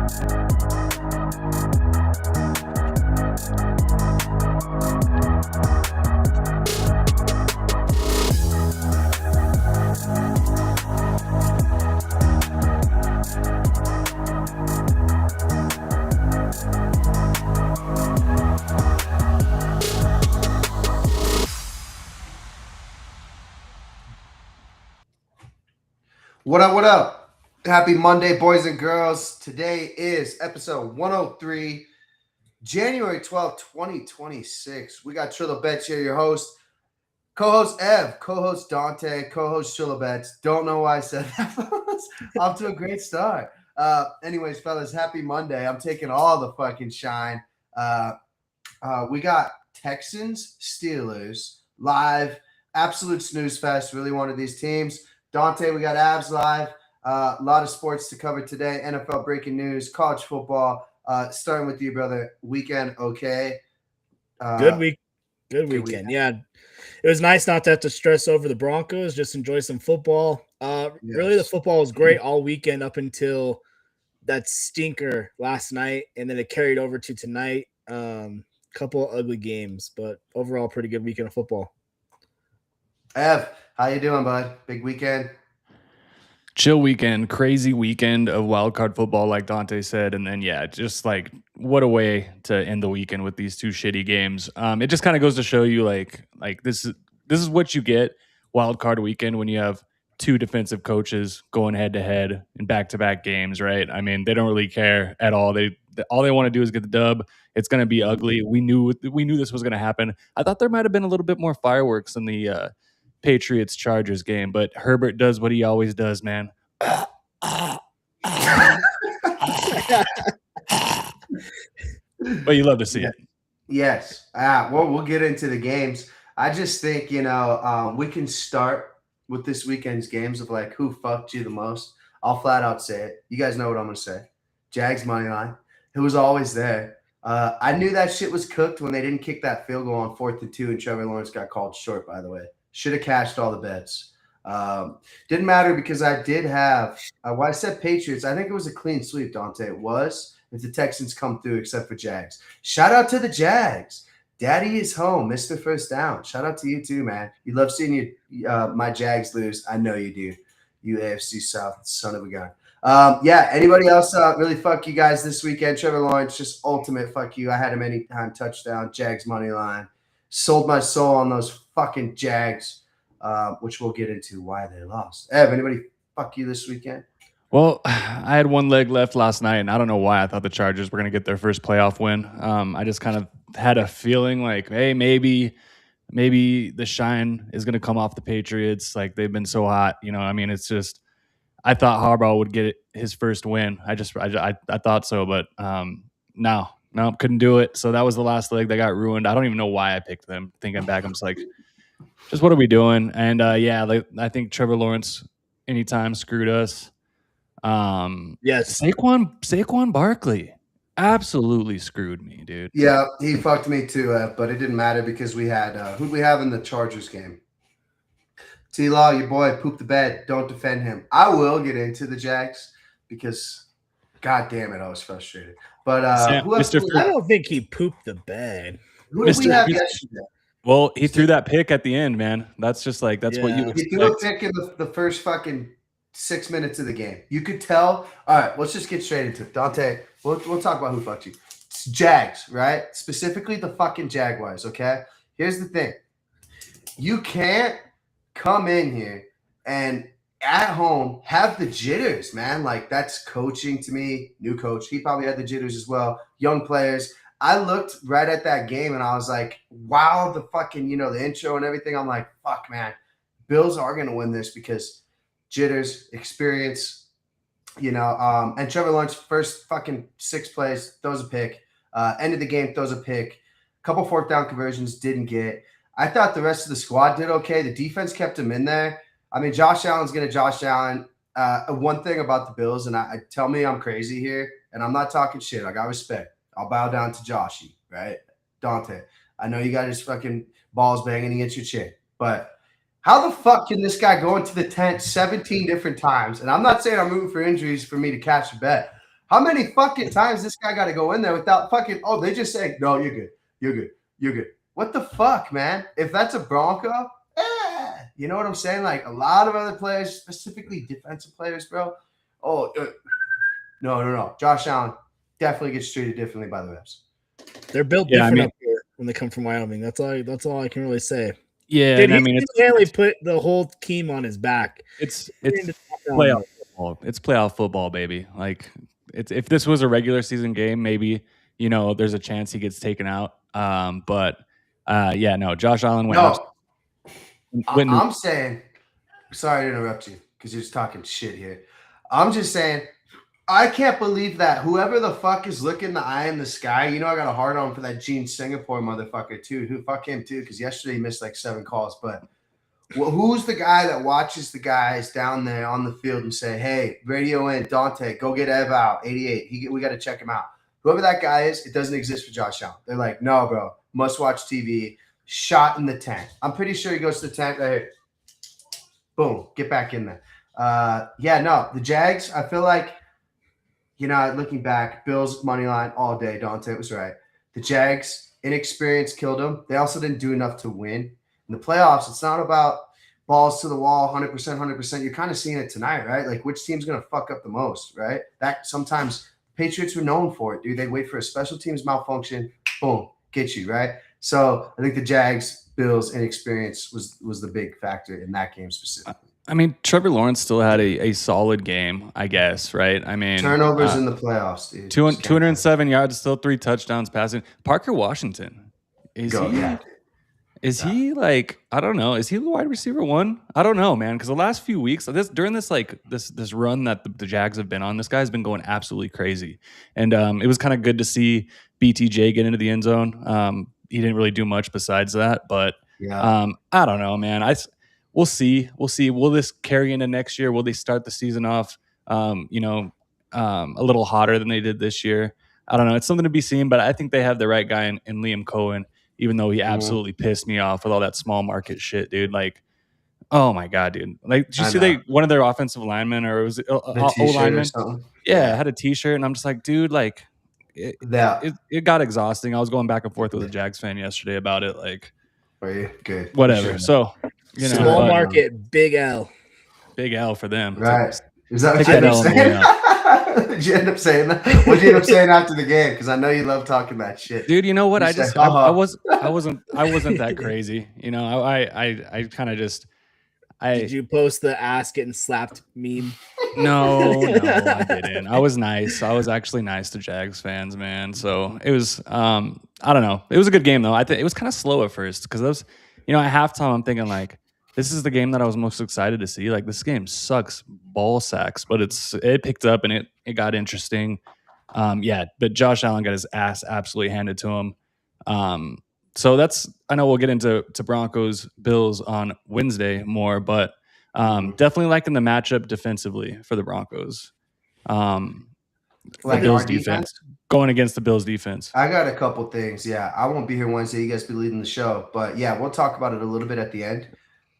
What up, what up? Happy Monday, boys and girls. Today is episode 103, January 12th, 2026. We got Trilla Betts here, your host, co-host Ev, co-host Dante, co-host Trilla Betts. Don't know why I said that. Off to a great start. Anyways, fellas, happy Monday. I'm taking all the fucking shine. We got Texans, Steelers, live, absolute snooze fest. Really one of these teams. Dante, we got Avs live. A lot of sports to cover today. NFL breaking news, college football. Starting with you, brother. Weekend, okay? Good weekend. Yeah, it was nice not to have to stress over the Broncos. Just enjoy some football. Really, the football was great all weekend up until that stinker last night, and then it carried over to tonight. Couple of ugly games, but overall, pretty good weekend of football. Ev, how you doing, bud? Big weekend. Chill weekend, crazy weekend of wildcard football, like Dante said, and then just like what a way to end the weekend with these two shitty games. It just kind of goes to show you, like this is what you get wildcard weekend when you have two defensive coaches going head to head in back-to-back games, right? I mean, they don't really care at all. All they want to do is get the dub. It's going to be ugly. We knew this was going to happen. I thought there might have been a little bit more fireworks in the Patriots-Chargers game, but Herbert does what he always does, man. But you love to see it. Yes. Well, we'll get into the games. I just think, we can start with this weekend's games of like who fucked you the most. I'll flat out say it. You guys know what I'm going to say. Jags money line. It was always there. I knew that shit was cooked when they didn't kick that field goal on 4th and 2 and Trevor Lawrence got called short, by the way. Should have cashed all the bets. Didn't matter because I did have I said Patriots. I think it was a clean sweep, Dante. It was if the Texans come through, except for Jags. Shout out to the Jags. Daddy is home, Mr. First Down. Shout out to you too, man. You love seeing my Jags lose. I know you do. You AFC South son of a gun. Anybody else really fuck you guys this weekend? Trevor Lawrence, just ultimate fuck you. I had him anytime touchdown, Jags money line. Sold my soul on those fucking Jags, which we'll get into why they lost. Ev, anybody fuck you this weekend? Well, I had one leg left last night, and I don't know why I thought the Chargers were going to get their first playoff win. I just kind of had a feeling like, hey, maybe the shine is going to come off the Patriots. Like, they've been so hot. You know, I mean, it's just I thought Harbaugh would get his first win. I thought so, but no, couldn't do it. So that was the last leg that got ruined. I don't even know why I picked them. Thinking back, I'm just like, just what are we doing? And I think Trevor Lawrence anytime screwed us. Yes, Saquon Barkley absolutely screwed me, dude. Yeah, he fucked me too, but it didn't matter because we had who'd we have in the Chargers game? T-Law, your boy, pooped the bed. Don't defend him. I will get into the Jags because, god damn it, I was frustrated. But I don't think he pooped the bed. Who did we have yesterday? Well, he threw that pick at the end, man. That's what you expect. He threw a pick in the first fucking 6 minutes of the game. You could tell. All right, let's just get straight into it. Dante, we'll talk about who fucked you. It's Jags, right? Specifically the fucking Jaguars, okay? Here's the thing. You can't come in here and at home have the jitters, man. Like, that's coaching to me. New coach. He probably had the jitters as well. Young players. I looked right at that game and I was like, wow, the fucking, the intro and everything. I'm like, fuck, man. Bills are going to win this because jitters, experience, and Trevor Lawrence, first fucking 6 plays, throws a pick. End of the game, throws a pick. Couple 4th down conversions, didn't get. I thought the rest of the squad did okay. The defense kept him in there. I mean, Josh Allen's going to Josh Allen. One thing about the Bills, and I tell me I'm crazy here, and I'm not talking shit. I got respect. I'll bow down to Joshy, right? Dante, I know you got his fucking balls banging against your chin, but how the fuck can this guy go into the tent 17 different times? And I'm not saying I'm rooting for injuries for me to catch a bet, How many fucking times this guy got to go in there without fucking? Oh, they just saying, no, you're good, you're good, you're good. What the fuck, man? If that's a Bronco, you know what I'm saying? Like a lot of other players, specifically defensive players, bro. Oh, no. Josh Allen definitely gets treated differently by the refs. They're built different up here when they come from Wyoming. That's all I can really say. Yeah, dude, and I mean, it's put the whole team on his back. It's playoff football. It's playoff football, baby. Like, if this was a regular season game, maybe there's a chance he gets taken out. But no, Josh Allen went. I'm saying, sorry to interrupt you because you're just talking shit here. I'm just saying, I can't believe that whoever the fuck is looking the eye in the sky, I got a hard on for that Gene Singapore motherfucker too. Who fuck him too? Because yesterday he missed like 7 calls. But who's the guy that watches the guys down there on the field and say, "Hey, radio in, Dante, go get Ev out, 88. We got to check him out." Whoever that guy is, it doesn't exist for Josh Allen. They're like, "No, bro, must watch TV." Shot in the tank. I'm pretty sure he goes to the tank right here. Boom, get back in there. The Jags. I feel like. Looking back, Bills money line all day. Dante was right. The Jags, inexperience killed them. They also didn't do enough to win. In the playoffs, it's not about balls to the wall, 100%. You're kind of seeing it tonight, right? Like which team's going to fuck up the most, right? That sometimes Patriots were known for it, dude. They wait for a special teams malfunction, boom, get you, right? So I think the Jags, Bills, inexperience was the big factor in that game specifically. I mean, Trevor Lawrence still had a solid game, I guess, right? I mean, turnovers in the playoffs, dude. 207 yards, still 3 touchdowns passing. Parker Washington, is he like, I don't know, is he the wide receiver 1? I don't know, man, because the last few weeks, during this run that the Jags have been on, this guy's been going absolutely crazy, and it was kind of good to see BTJ get into the end zone. He didn't really do much besides that, but I don't know, man. We'll see. Will this carry into next year? Will they start the season off, a little hotter than they did this year? I don't know. It's something to be seen, but I think they have the right guy in Liam Cohen, even though he absolutely pissed me off with all that small market shit, dude. Like, oh my God, dude. Like, did you see one of their offensive linemen, or was it O-lineman? Yeah, had a t-shirt, and I'm just like, dude, like, it got exhausting. I was going back and forth with a Jags fan yesterday about it. Like, are you good? Whatever. So, small market, big L. Big L for them. Right. Is that what you end up saying? Did you end up saying that? What did you end up saying after the game? Because I know you love talking about shit. Dude, you know what? I wasn't that crazy. I kind of just Did you post the ass getting slapped meme? No, I didn't. I was nice. I was actually nice to Jags fans, man. So it was I don't know. It was a good game though. I think it was kind of slow at first because I was at halftime I'm thinking like, this is the game that I was most excited to see. Like, this game sucks ball sacks, but it picked up and it got interesting. But Josh Allen got his ass absolutely handed to him. So I know we'll get into Broncos Bills on Wednesday more, but definitely liking the matchup defensively for the Broncos. The Bills defense going against the Bills defense. I got a couple things. Yeah, I won't be here Wednesday. You guys be leading the show, but yeah, we'll talk about it a little bit at the end.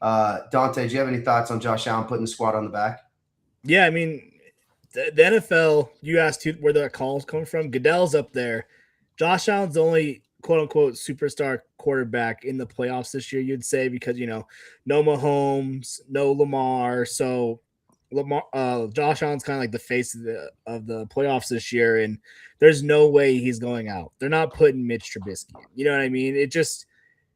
Dante, do you have any thoughts on Josh Allen putting the squad on the back? Yeah, I mean, the NFL, you asked where that call's coming from. Goodell's up there. Josh Allen's the only quote-unquote superstar quarterback in the playoffs this year, you'd say, because, no Mahomes, no Lamar. So Josh Allen's kind of like the face of the playoffs this year, and there's no way he's going out. They're not putting Mitch Trubisky in. You know what I mean?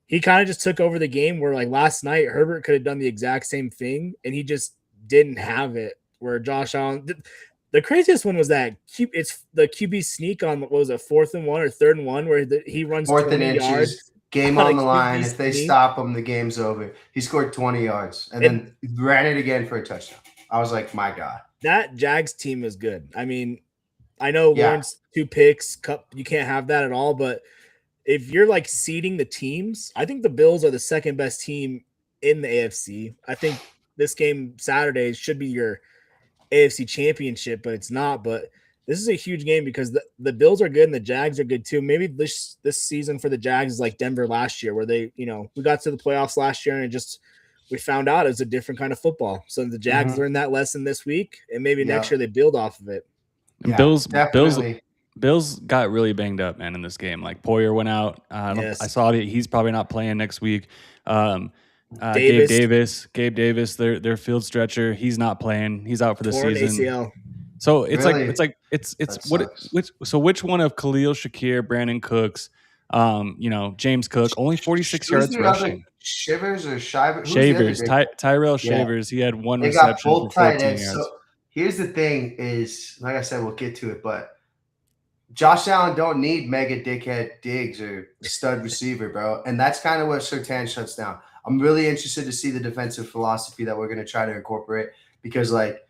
He kind of just took over the game where, like, last night, Herbert could have done the exact same thing, and he just didn't have it, where Josh Allen – the craziest one was that it's the QB sneak on, what was it, 4th and 1 or 3rd and 1, where he runs 4th and yards. Game on the line. If they stop him, the game's over. He scored 20 yards and then ran it again for a touchdown. I was like, my God. That Jags team is good. I mean, I know Lawrence 2 picks, you can't have that at all, but if you're like seeding the teams, I think the Bills are the second best team in the AFC. I think this game Saturday should be your AFC championship, but it's not. But this is a huge game because the Bills are good and the Jags are good too. Maybe this season for the Jags is like Denver last year, where they, we got to the playoffs last year and we found out it was a different kind of football. So the Jags learned that lesson this week, and maybe next year they build off of it. And Yeah, Bills definitely. Bills got really banged up, man, in this game. Like Poyer went out. I Yes. saw that he's probably not playing next week. Davis. Gabe Davis, their field stretcher, he's not playing. He's out for the Torn season. ACL. So it's Really? it's That what sucks. which one of Khalil Shakir, Brandon Cooks, James Cook, only 46 Who's yards the other rushing. Shivers or Shivers? Who's the other Shavers, big? Tyrell Yeah. Shavers, he had one They got reception for both tight 14 ends. yards. So here's the thing: is like I said, we'll get to it, but Josh Allen don't need mega dickhead Diggs or stud receiver, bro. And that's kind of what Surtain shuts down. I'm really interested to see the defensive philosophy that we're going to try to incorporate because, like,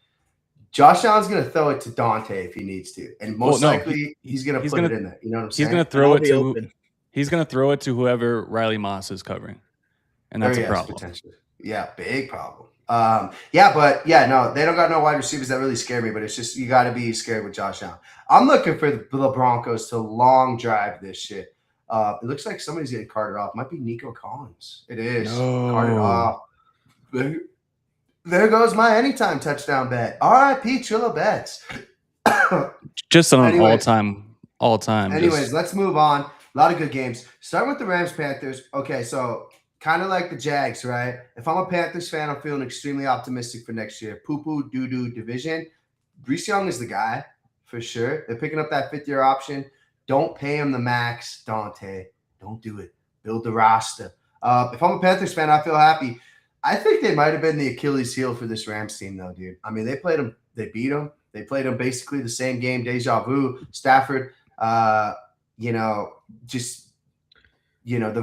Josh Allen's going to throw it to Dante if he needs to, and most likely he's going to put it in there. You know what I'm saying? He's going to throw it to whoever Riley Moss is covering, and that's a problem. Potentially. Yeah, big problem. No, they don't got no wide receivers that really scare me, but it's just you got to be scared with Josh Allen. I'm looking for the Broncos to long drive this shit. It looks like somebody's getting carted off. Might be Nico Collins. It is carted off. There goes my anytime touchdown bet. R.I.P. Trillo bets. Just an all time. Anyways, let's move on. A lot of good games. Starting with the Rams Panthers. Okay, so kind of like the Jags, right? If I'm a Panthers fan, I'm feeling extremely optimistic for next year. Poo-poo, doo-doo division. Bryce Young is the guy, for sure. They're picking up that fifth-year option. Don't pay him the max, Dante. Don't do it. Build the roster. If I'm a Panthers fan, I feel happy. I think they might have been the Achilles heel for this Rams team, though, dude. I mean, they played them. They beat them. They played them basically the same game, deja vu. Stafford, the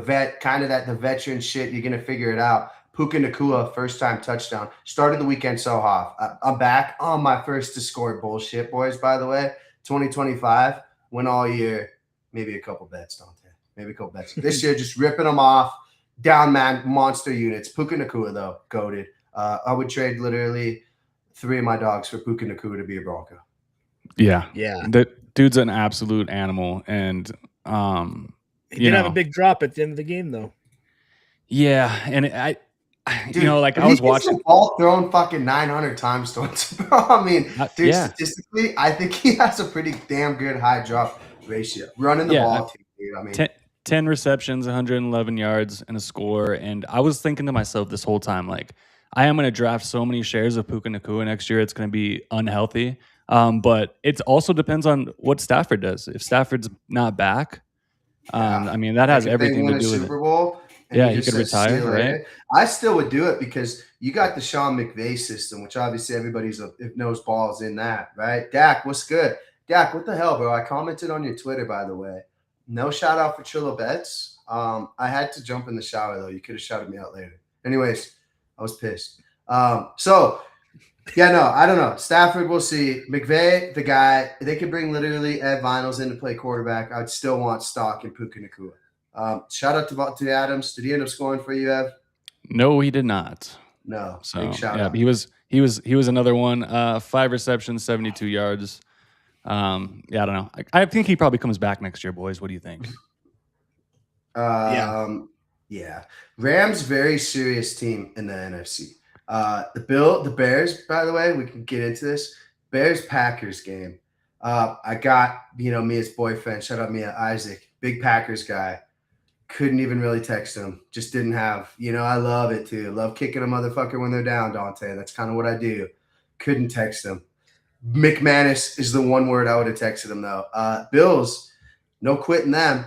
vet, kind of the veteran shit. You're going to figure it out. Puka Nacua, first-time touchdown. Started the weekend so hot. I'm back on my first to score bullshit, boys, by the way. 2025, win all year. Maybe a couple bets, Dante. Maybe a couple bets. This year, just ripping them off. Down, man, monster units. Puka Nacua, though, goated. I would trade literally 3 of my dogs for Puka Nacua to be a Bronco. Yeah. The dude's an absolute animal, and he did have a big drop at the end of the game, though. Yeah, and I was watching the ball thrown fucking 900 times to him, bro. I mean, statistically, I think he has a pretty damn good high drop ratio. Running the ball, dude. I mean, 10 receptions, 111 yards, and a score. And I was thinking to myself this whole time, like, I am going to draft so many shares of Puka Nacua next year. It's going to be unhealthy. But it also depends on what Stafford does. If Stafford's not back, I mean, that has everything to do with Super Bowl. Yeah, he could retire, right? I still would do it because you got the Sean McVay system, which obviously everybody's knows balls in that, right? Dak, what's good? Dak, what the hell, bro? I commented on your Twitter, by the way. No shout out for Trillo Bets. I had to jump in the shower, though. You could have shouted me out later. Anyways, I was pissed. I don't know. Stafford, we'll see. McVay, the guy. They could bring literally Ed Vinyls in to play quarterback. I'd still want stock in Puka Nacua. Shout out to Adams. Did he end up scoring for you, Ev? No, he did not. No. So big shout out. He was another one. 5 receptions, 72 yards. I don't know. I think he probably comes back next year, boys. What do you think? Yeah. Rams, very serious team in the NFC. The Bears, by the way, we can get into this. Bears-Packers game. I got, Mia's boyfriend, shout out Mia, Isaac, big Packers guy. Couldn't even really text him. Just didn't have, I love it too. Love kicking a motherfucker when they're down, Dante. That's kind of what I do. Couldn't text him. McManus is the one word I would have texted him, though. Bills, no quitting them.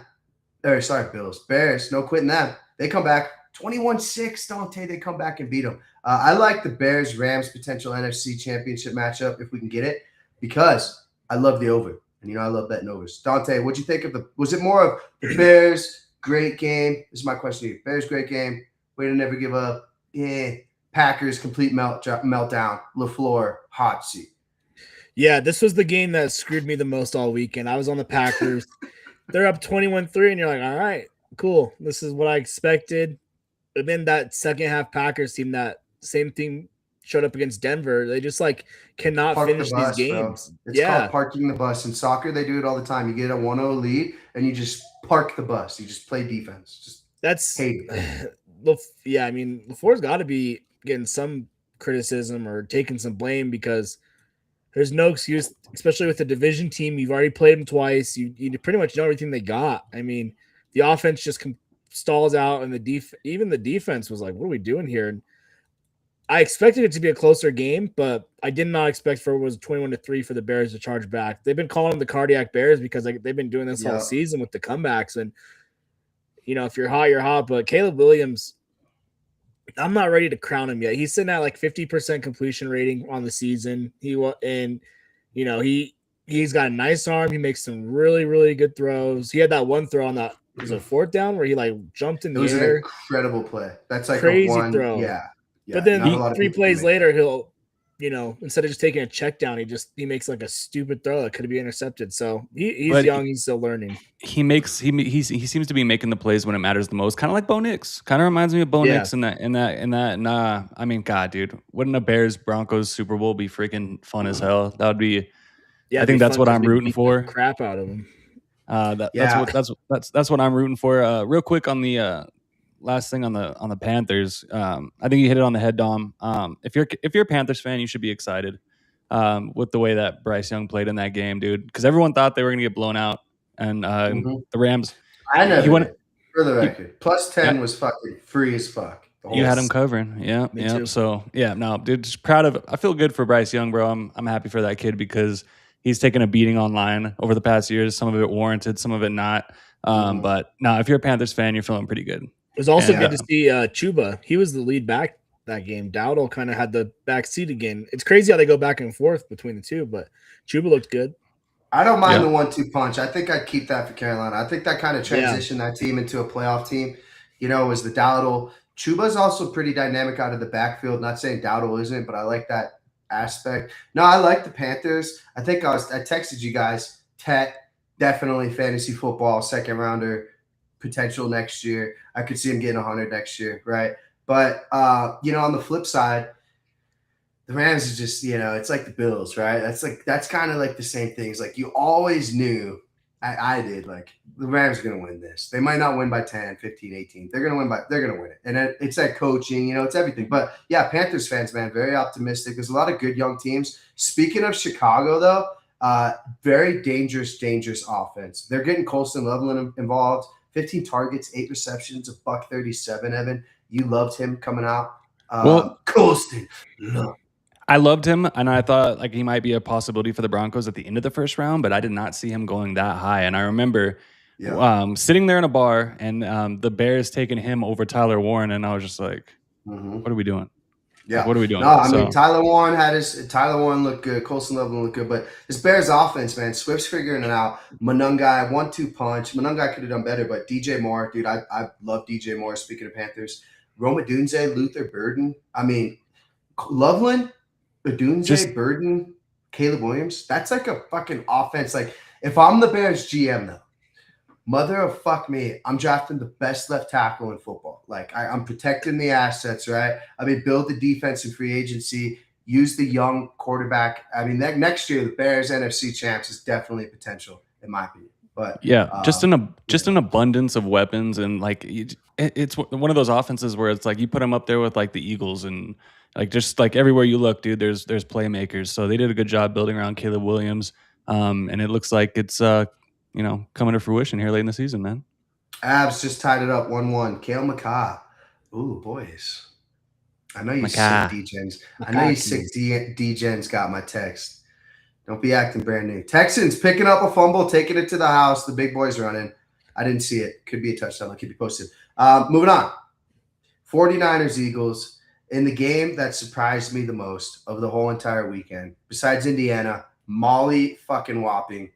Bills. Bears, no quitting them. They come back 21-6, Dante. They come back and beat them. I like the Bears-Rams potential NFC championship matchup if we can get it because I love the over. And, I love betting overs. Dante, what'd you think of was it more of the Bears, great game? This is my question to you. Bears, great game. Way to never give up. Packers, complete meltdown. LaFleur, hot seat. Yeah, this was the game that screwed me the most all weekend. I was on the Packers. They're up 21-3, and you're like, all right, cool. This is what I expected. But then that second half Packers team, that same thing showed up against Denver. They just cannot finish these games. Bro. It's called parking the bus. In soccer, they do it all the time. You get a 1-0 lead, and you just park the bus. You just play defense. Yeah, I mean, LaFleur's got to be getting some criticism or taking some blame because there's no excuse, especially with the division team. You've already played them twice. You pretty much know everything they got. I mean, the offense just stalls out, and even the defense was like, "What are we doing here?" And I expected it to be a closer game, but I did not expect for it was 21-3 for the Bears to charge back. They've been calling them the cardiac Bears because they've been doing this all season with the comebacks. And if you're hot, you're hot. But Caleb Williams, I'm not ready to crown him yet. He's sitting at like 50% completion rating on the season. He's got a nice arm. He makes some really, really good throws. He had that one throw on that was a fourth down where he like jumped in the air. It was an incredible play. That's like crazy throw. Yeah. But then 3 plays later, he'll, instead of just taking a check down, he makes like a stupid throw that could be intercepted. So he's young, he's still learning. He seems to be making the plays when it matters the most, kind of like Bo Nix. Kind of reminds me of Bo Nix in that. I mean, God, dude, wouldn't a Bears Broncos Super Bowl be freaking fun as hell? That would be. Yeah, I think that's what I'm rooting for. Crap out of him. That's what I'm rooting for. Real quick on the last thing on the Panthers. I think you hit it on the head, Dom. If you're a Panthers fan, you should be excited with the way that Bryce Young played in that game, dude. Because everyone thought they were going to get blown out, and the Rams. I know. For the record, plus 10 was fucking free as fuck. You had him covering, yeah. Too. So dude, just proud of. I feel good for Bryce Young, bro. I'm happy for that kid because he's taken a beating online over the past years. Some of it warranted, some of it not. But no, if you're a Panthers fan, you're feeling pretty good. It was also good to see Chuba. He was the lead back that game. Dowdle kind of had the back seat again. It's crazy how they go back and forth between the two, but Chuba looked good. I don't mind the 1-2 punch. I think I'd keep that for Carolina. I think that kind of transitioned that team into a playoff team. Was the Dowdle. Chuba's also pretty dynamic out of the backfield. Not saying Dowdle isn't, but I like that aspect. No, I like the Panthers. I think I texted you guys. Tet, definitely fantasy football, second rounder. Potential next year. I could see him getting 100 next year, right? But on the flip side, the Rams is just, it's like the Bills, right? That's kind of like the same thing. It's like you always knew, I did, like the Rams are going to win this. They might not win by 10, 15, 18. They're going to win it. And it's that coaching, it's everything. But yeah, Panthers fans, man, very optimistic. There's a lot of good young teams. Speaking of Chicago, though, very dangerous offense. They're getting Colston Loveland involved. 15 targets, 8 receptions, $137. Evan, you loved him coming out. Colston. I loved him, and I thought like he might be a possibility for the Broncos at the end of the first round, but I did not see him going that high. And I remember sitting there in a bar and the Bears taking him over Tyler Warren, and I was just like, what are we doing? Yeah. Like, what are we doing? No, I mean, Tyler Warren looked good. Colston Loveland looked good. But this Bears offense, man, Swift's figuring it out. Monungai, 1-2 punch. Monungai could have done better, but DJ Moore, dude, I love DJ Moore, speaking of Panthers. Roma Dunze, Luther Burden. I mean, Loveland, Dunze, Burden, Caleb Williams. That's like a fucking offense. Like, if I'm the Bears GM, though, mother of fuck me, I'm drafting the best left tackle in football. Like, I'm protecting the assets, right? I mean, build the defense in free agency, use the young quarterback. I mean, next year, the Bears NFC champs is definitely potential, in my opinion. But just an abundance of weapons, and like it's one of those offenses where it's like you put them up there with like the Eagles, and like just like everywhere you look, dude, there's playmakers. So they did a good job building around Caleb Williams, and it looks like it's coming to fruition here late in the season, man. Abs just tied it up 1-1. Kale McCaw. Ooh, boys. I know you sick D-Gens. I know you sick D-Gens got my text. Don't be acting brand new. Texans picking up a fumble, taking it to the house. The big boys running. I didn't see it. Could be a touchdown. I'll keep you posted. Moving on. 49ers, Eagles. In the game that surprised me the most of the whole entire weekend, besides Indiana, Molly fucking whopping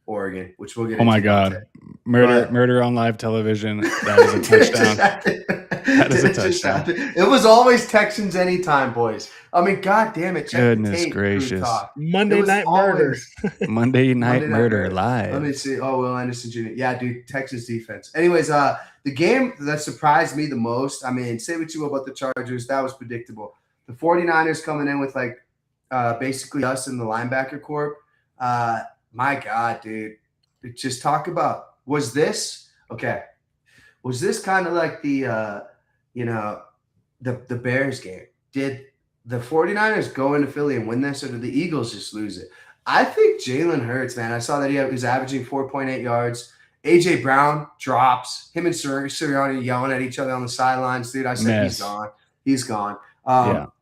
Oregon, which we'll get into. Oh my God. Murder on live television. That is a touchdown. That is a touchdown. It was always Texans anytime, boys. I mean, God damn it. Goodness gracious. Monday Night Murder. Monday Night Murder live. Let me see. Oh, Will Anderson Jr. Yeah, dude, Texas defense. Anyways, the game that surprised me the most, I mean, say what you will about the Chargers, that was predictable. The 49ers coming in with like basically us in the linebacker corps. My God, dude. Just talk about, was this kind of like the Bears game? Did the 49ers go into Philly and win this, or do the Eagles just lose it? I think Jalen Hurts, man. I saw that he was averaging 4.8 yards. A.J. Brown drops. Him and Sirianni yelling at each other on the sidelines. Dude, I said he's gone. He's gone.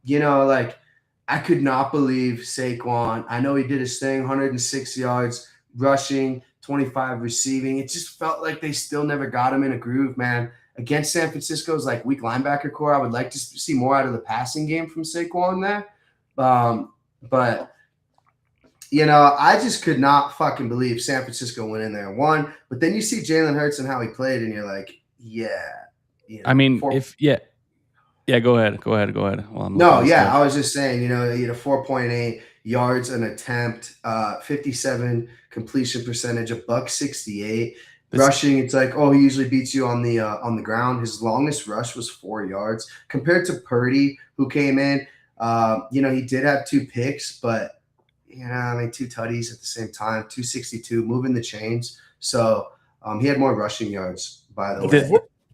You know, like, I could not believe Saquon. I know he did his thing, 106 yards rushing, 25 receiving. It just felt like they still never got him in a groove, man. Against San Francisco's like weak linebacker core, I would like to see more out of the passing game from Saquon there. But you know, I just could not fucking believe San Francisco went in there and won. But then you see Jalen Hurts and how he played, and you're like, yeah. You know, I mean, go ahead. Well, I was just saying, you know, he had a 4.8 yards an attempt, 57 completion percentage, $168. Rushing, it's like, oh, he usually beats you on the ground. His longest rush was 4 yards compared to Purdy, who came in. You know, he did have 2 picks, but you know, I mean, 2 tutties at the same time, 262, moving the chains. So he had more rushing yards, by the way,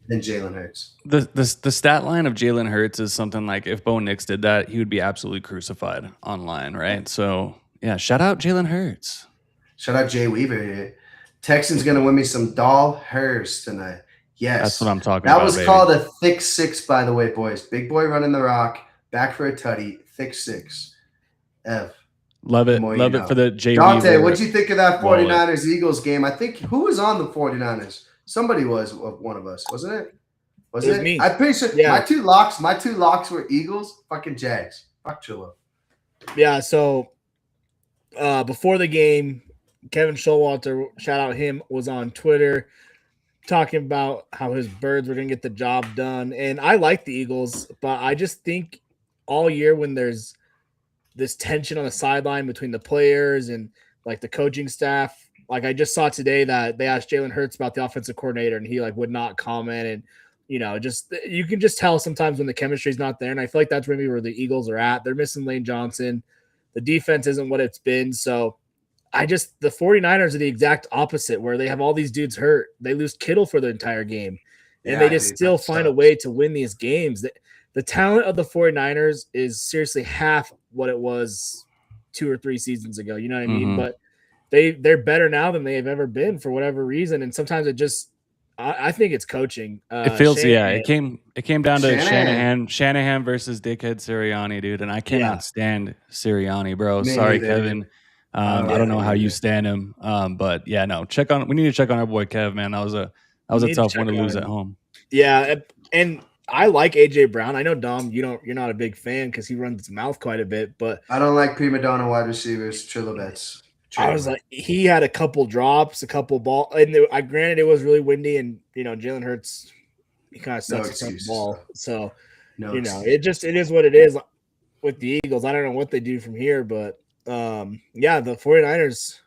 than Jalen Hurts. The stat line of Jalen Hurts is something like if Bo Nix did that, he would be absolutely crucified online, right? So yeah, shout out Jalen Hurts. Shout out Jay Weaver here. Texans gonna win me some Hurst tonight. Yes, that's what I'm talking about. That was baby. Called a thick 6, by the way, boys. Big boy running the rock, back for a tutty, thick 6. F. Love it for the Jay Dante, Weaver. what'd you think of that 49ers Eagles game? I think who was on the 49ers? Somebody was one of us, wasn't it? Was it? Me. I'm pretty sure. Yeah. My two locks were Eagles, fucking Jags. Fuck Chillo. Yeah. So before the game, Kevin Showalter, shout out him, was on Twitter talking about how his birds were going to get the job done. And I like the Eagles, but I just think all year when there's this tension on the sideline between the players and like the coaching staff, like I just saw today that they asked Jalen Hurts about the offensive coordinator and he like would not comment. And, you know, just, you can just tell sometimes when the chemistry is not there. And I feel like that's maybe where the Eagles are at. They're missing Lane Johnson. The defense isn't what it's been. So the 49ers are the exact opposite, where they have all these dudes hurt. They lose Kittle for the entire game, and they just still find a way to win these games. The talent of the 49ers is seriously half what it was 2 or 3 seasons ago. You know what I mean? But they're better now than they've ever been for whatever reason. And sometimes I think it's coaching. It feels It came down to Shanahan versus dickhead Sirianni, dude. And I cannot stand Sirianni, bro. Sorry, Kevin. I don't know how you stand him, but yeah, no. We need to check on our boy Kev, man. That was a tough one to lose at home. Yeah, and I like AJ Brown. I know Dom, you're not a big fan because he runs his mouth quite a bit, but I don't like prima donna wide receivers, Trilobets. I was like, he had a couple drops, a couple ball, and granted it was really windy, and you know Jalen Hurts, he kind of sucks at the ball, so it is what it is with the Eagles. I don't know what they do from here, but. The 49ers,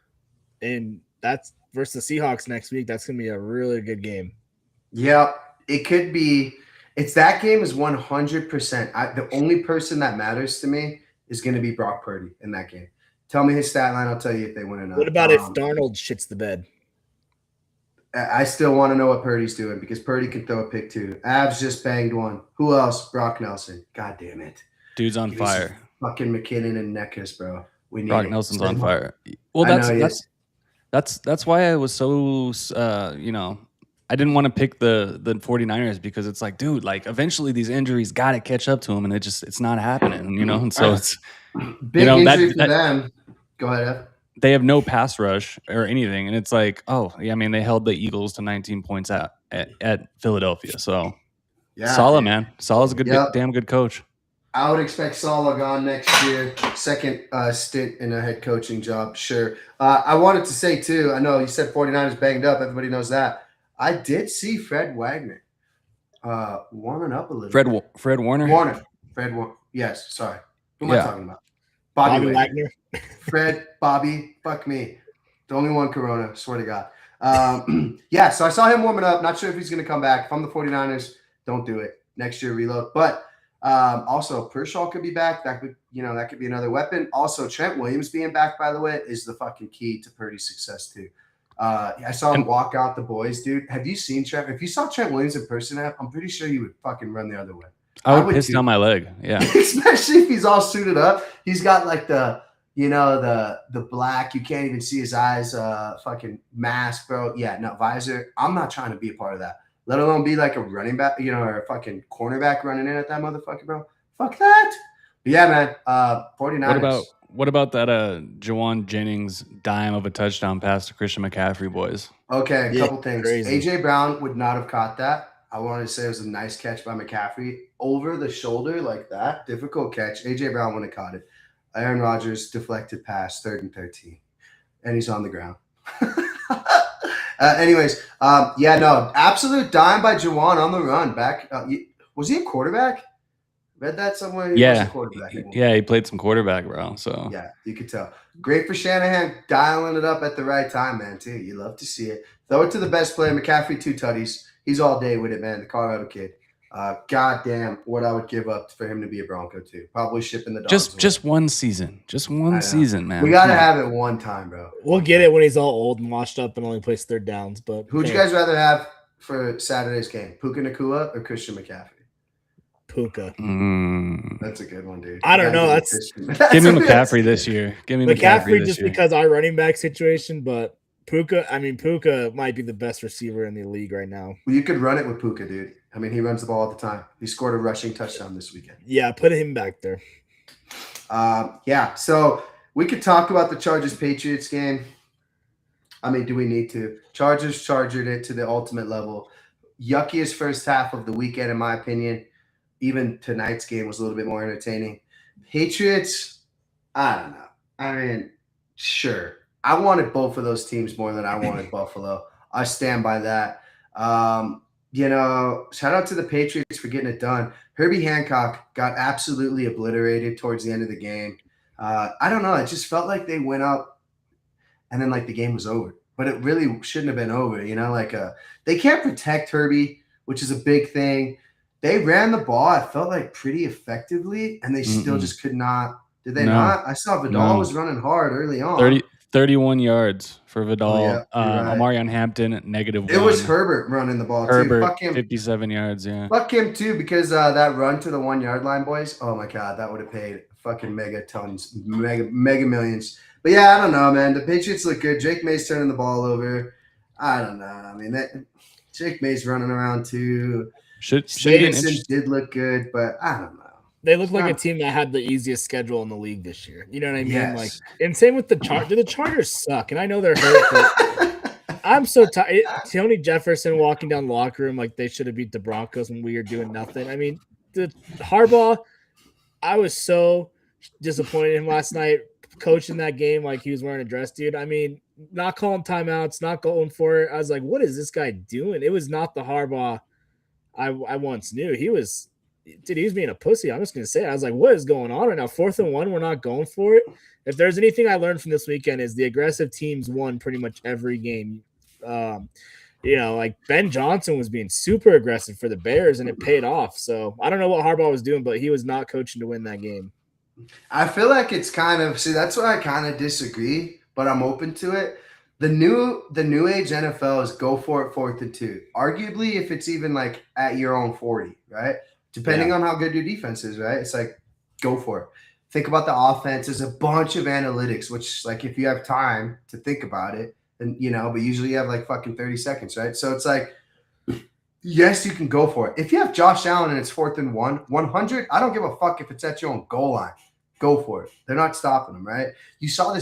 and that's versus the Seahawks next week. That's gonna be a really good game. Yeah, it could be. That game is 100%. The only person that matters to me is going to be Brock Purdy in that game. Tell me his stat line. I'll tell you if they win or not. What about if Darnold shits the bed? I still want to know what Purdy's doing because Purdy can throw a pick too. Avs just banged one. Who else? Brock Nelson. God damn it. Dude's on fire. Fucking McKinnon and Neckers, bro. Brock Nelson's on fire. Well, that's why I was so I didn't want to pick the 49ers because it's like, dude, like eventually these injuries got to catch up to them, and it's not happening, you know. And so it's big injury for them. Go ahead, Ev. They have no pass rush or anything, and it's like, oh yeah, I mean they held the Eagles to 19 points at Philadelphia, so Saleh, man, Saleh's a damn good coach. I would expect Saleh gone next year. Second stint in a head coaching job, sure. I wanted to say, too, I know you said 49ers banged up. Everybody knows that. I did see Fred Wagner warming up a little bit. Fred Warner? Yes, sorry. Who am I talking about? Bobby Wagner. Fred, Bobby, fuck me. The only one Corona, swear to God. So I saw him warming up. Not sure if he's going to come back. If I'm the 49ers, don't do it. Next year, reload. But also, Pershaw could be back. That could be another weapon. Also, Trent Williams being back, by the way, is the fucking key to Purdy's success too. I saw him walk out the boys, dude. Have you seen Trent? If you saw Trent Williams in person, I'm pretty sure you would fucking run the other way. I would piss down my leg. Yeah. Especially if he's all suited up. He's got like the black, you can't even see his eyes, fucking mask, bro. Yeah, no, visor. I'm not trying to be a part of that. Let alone be like a running back, or a fucking cornerback running in at that motherfucker, bro. Fuck that. But yeah, man. 49ers. What about that Jawan Jennings dime of a touchdown pass to Christian McCaffrey, boys? Okay, a couple things. Crazy. AJ Brown would not have caught that. I wanted to say it was a nice catch by McCaffrey over the shoulder like that. Difficult catch. AJ Brown wouldn't have caught it. Aaron Rodgers deflected pass, 3rd and 13, and he's on the ground. Absolute dime by Jawan on the run. Back, was he a quarterback? Read that somewhere. He played some quarterback, bro. So yeah, you could tell. Great for Shanahan, dialing it up at the right time, man. Too, you love to see it. Throw it to the best player, McCaffrey, 2 tutties. He's all day with it, man. The Colorado kid. Goddamn, what I would give up for him to be a Bronco too. Probably shipping the dogs. Just one season, season, man. We gotta have it one time, bro. We'll get it when he's all old and washed up and only plays 3rd downs. But who'd you guys rather have for Saturday's game, Puka Nacua or Christian McCaffrey? Puka. That's a good one, dude. I don't know. Give me McCaffrey this year. Give me McCaffrey just because our running back situation, but Puka might be the best receiver in the league right now. Well, you could run it with Puka, dude. I mean, he runs the ball all the time. He scored a rushing touchdown this weekend. Yeah, put him back there. So we could talk about the Chargers-Patriots game. I mean, do we need to? Chargers chargered it to the ultimate level. Yuckiest first half of the weekend, in my opinion. Even tonight's game was a little bit more entertaining. Patriots, I don't know. I mean, sure. I wanted both of those teams more than I wanted Buffalo. I stand by that. Shout out to the Patriots for getting it done. Herbie Hancock got absolutely obliterated towards the end of the game. I don't know. It just felt like they went up and then like the game was over. But it really shouldn't have been over. They can't protect Herbie, which is a big thing. They ran the ball, I felt like, pretty effectively, and they still just could not. Did they not? I saw Vidal was running hard early on. 31 yards for Vidal. Oh, yeah, right. Omarion Hampton, -1. It was Herbert running the ball, too. Fuck him. 57 yards, yeah. Fuck him, too, because that run to the 1-yard line, boys, oh, my God, that would have paid fucking mega millions. But, yeah, I don't know, man. The Patriots look good. Drake May's turning the ball over. I don't know. I mean, Drake May's running around, too. Davidson did look good, but I don't know. They look like a team that had the easiest schedule in the league this year. You know what I mean? Yes. And same with the Chargers. The Chargers suck, and I know they're hurt, but I'm so tired. Tony Jefferson walking down the locker room like they should have beat the Broncos when we were doing nothing. I mean, the Harbaugh, I was so disappointed in him last night coaching that game like he was wearing a dress, dude. I mean, not calling timeouts, not going for it. I was like, what is this guy doing? It was not the Harbaugh I once knew. He was being a pussy. I'm just going to say it. I was like, what is going on right now? 4th and 1, we're not going for it. If there's anything I learned from this weekend is the aggressive teams won pretty much every game. Like Ben Johnson was being super aggressive for the Bears, and it paid off. So I don't know what Harbaugh was doing, but he was not coaching to win that game. I feel like it's kind of – see, that's why I kind of disagree, but I'm open to it. The new age NFL is go for it 4th and 2. Arguably, if it's even like at your own 40, right? Depending on how good your defense is, right? It's like go for it. Think about the offense. There's a bunch of analytics, which like if you have time to think about it, and but usually you have like fucking 30 seconds, right? So it's like, yes, you can go for it. If you have Josh Allen and it's 4th and 100, I don't give a fuck if it's at your own goal line. Go for it. They're not stopping them, right? You saw the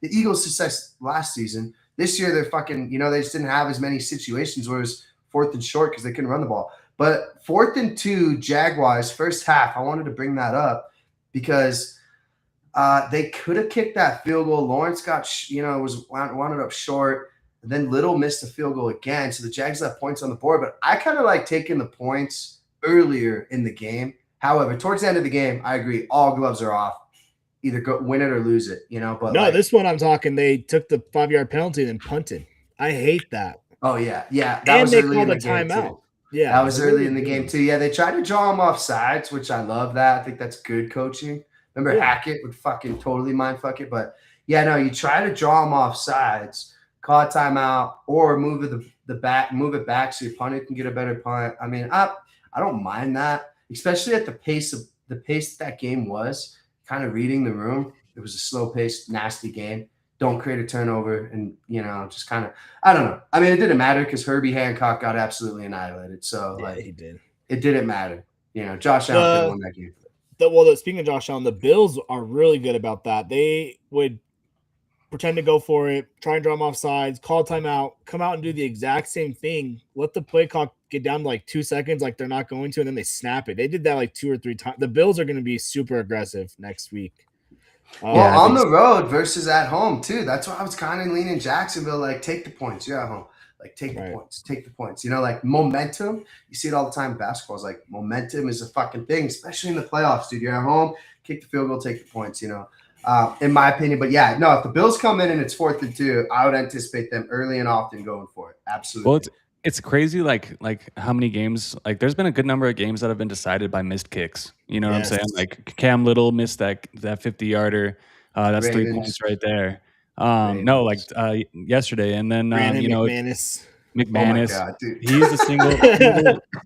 Eagles' success last season. This year, they're fucking, they just didn't have as many situations where it was 4th and short because they couldn't run the ball. But 4th and 2, Jaguars, first half, I wanted to bring that up because they could have kicked that field goal. Lawrence got, was wound up short. And then Little missed the field goal again. So the Jags left points on the board. But I kind of like taking the points earlier in the game. However, towards the end of the game, I agree. All gloves are off. Either go win it or lose it, But no, this one I'm talking. They took the 5-yard penalty and then punted. I hate that. Oh yeah. That and was they early called in a the game timeout. too. Yeah, that was early in the game too. Yeah, they tried to draw him off sides, which I love that. I think that's good coaching. Remember Hackett would fucking totally mind fuck it, but yeah, no, you try to draw him off sides, call a timeout, or move it back so your punter can get a better punt. I mean, I don't mind that, especially at the pace that game was. Kind of reading the room. It was a slow-paced, nasty game. Don't create a turnover, and just kind of. I don't know. I mean, it didn't matter because Herbie Hancock got absolutely annihilated. So he did. It didn't matter. Josh Allen could have won that game. Speaking of Josh Allen, the Bills are really good about that. They would pretend to go for it, try and draw them off sides, call timeout, come out and do the exact same thing. Let the play clock get down to like 2 seconds, like they're not going to, and then they snap it. They did that like 2 or 3 times. The Bills are going to be super aggressive next week. On the road versus at home too. That's why I was kind of leaning Jacksonville. Like, take the points. You're at home. Like, take the points. Take the points. Like momentum. You see it all the time in basketball. It's like momentum is a fucking thing, especially in the playoffs, dude. You're at home. Kick the field goal. Take the points. In my opinion. But yeah, no. If the Bills come in and it's 4th and 2, I would anticipate them early and often going for it. Absolutely. Well, it's crazy. Like how many games? Like, there's been a good number of games that have been decided by missed kicks. You know what I'm saying? Like Cam Little missed that 50-yarder. That's Ravens. 3 points right there. No, like yesterday, and then McManus. Oh my God, dude. He's a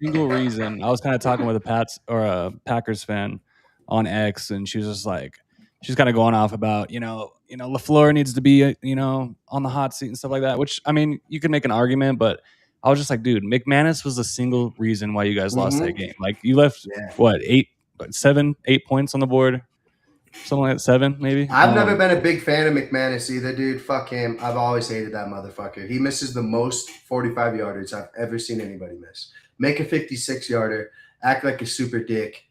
single reason. I was kind of talking with a Packers fan on X, and she was just like, she's kind of going off about LaFleur needs to be on the hot seat and stuff like that. Which, I mean, you can make an argument, but I was just like, dude, McManus was the single reason why you guys lost that game. Like, you left 8 points on the board. Something like 7, maybe. I've never been a big fan of McManus either, dude. Fuck him. I've always hated that motherfucker. He misses the most 45 yarders I've ever seen anybody miss. Make a 56-yarder, act like a super dick.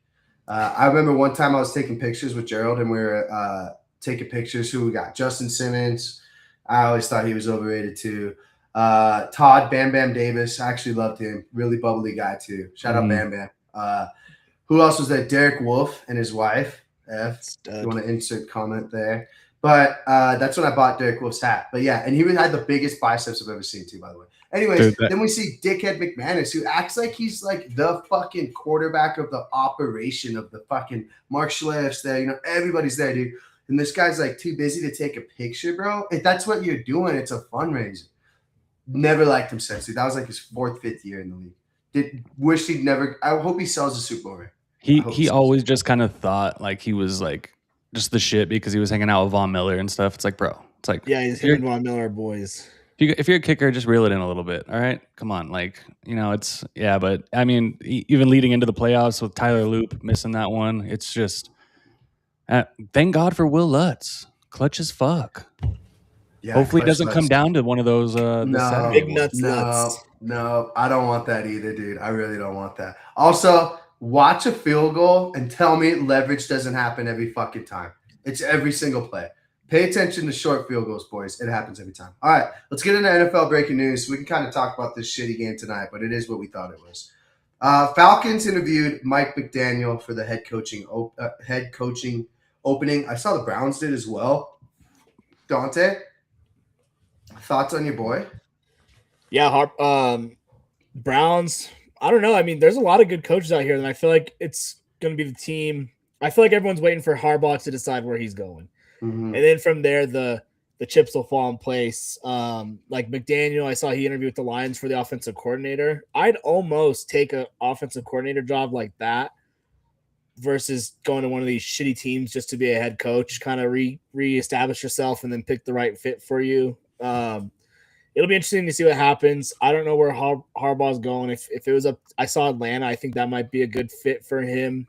I remember one time I was taking pictures with Gerald, and we were taking pictures. Who we got? Justin Simmons. I always thought he was overrated too. Todd Bam Bam Davis. I actually loved him. Really bubbly guy too. Shout out Bam Bam. Who else was there? Derek Wolfe and his wife. If you want to insert comment there. But that's when I bought Derek Wolfe's hat. But yeah, and he had the biggest biceps I've ever seen too, by the way. Anyways, then we see dickhead McManus, who acts like he's like the fucking quarterback of the operation of the fucking Mark Schleif's there. Everybody's there, dude. And this guy's like too busy to take a picture, bro. If that's what you're doing, it's a fundraiser. Never liked him since, dude. That was like his 4th, 5th year in the league. I hope he sells the Super Bowl ring. He always just kind of thought like he was like just the shit because he was hanging out with Von Miller and stuff. It's like, bro, it's like, he's him and Von Miller boys. If you're a kicker, just reel it in a little bit. All right, come on, like it's But I mean, even leading into the playoffs with Tyler Loop missing that one, it's just thank God for Will Lutz, clutch as fuck. Yeah, hopefully it doesn't come down to one of those big nuts. No, I don't want that either, dude. I really don't want that. Also, watch a field goal and tell me leverage doesn't happen every fucking time. It's every single play. Pay attention to short field goals, boys. It happens every time. All right, let's get into NFL breaking news. We can kind of talk about this shitty game tonight, but it is what we thought it was. Falcons interviewed Mike McDaniel for the head coaching opening. I saw the Browns did as well. Dante, thoughts on your boy? Yeah, Browns. I don't know. I mean, there's a lot of good coaches out here, and I feel like it's going to be the team. I feel like everyone's waiting for Harbaugh to decide where he's going. Mm-hmm. And then from there, the chips will fall in place. Like McDaniel, I saw he interviewed with the Lions for the offensive coordinator. I'd almost take an offensive coordinator job like that versus going to one of these shitty teams just to be a head coach, kind of reestablish yourself and then pick the right fit for you. It'll be interesting to see what happens. I don't know where Harbaugh's going. If it was up, I saw Atlanta. I think that might be a good fit for him.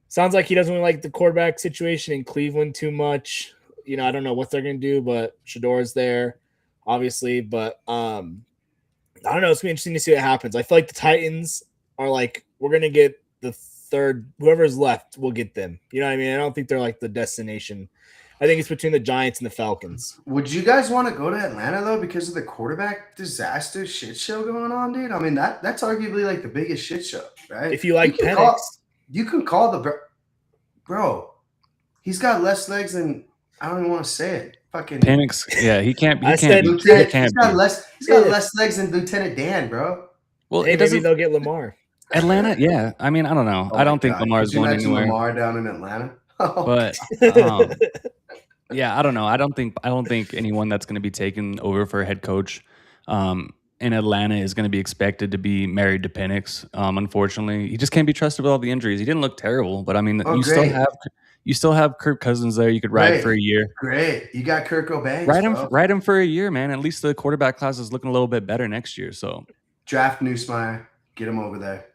Sounds like he doesn't really like the quarterback situation in Cleveland too much. I don't know what they're going to do, but Shador's there, obviously. But I don't know. It's going to be interesting to see what happens. I feel like the Titans are like, we're going to get the third. Whoever's left, we'll get them. You know what I mean? I don't think they're like the destination. I think it's between the Giants and the Falcons. Would you guys want to go to Atlanta, though, because of the quarterback disaster shit show going on, dude? I mean, that's arguably like the biggest shit show, right? If you like Penix. You can call the – bro, he's got less legs than – I don't even want to say it. Fucking Penix, yeah, he can't – he's got less legs than Lieutenant Dan, bro. Well, maybe they'll get Lamar. Atlanta, yeah. I mean, I don't know. I don't think Lamar's going anywhere. Lamar down in Atlanta? But yeah, I don't know. I don't think anyone that's going to be taken over for a head coach in Atlanta is going to be expected to be married to Penix. Unfortunately, he just can't be trusted with all the injuries. He didn't look terrible, but I mean, Oh, you great. still have Kirk Cousins there. You could ride for a year. Great. You got Kirk O'Banks, Ride him for a year, man. At least the quarterback class is looking a little bit better next year. So draft Newsmeyer, get him over there.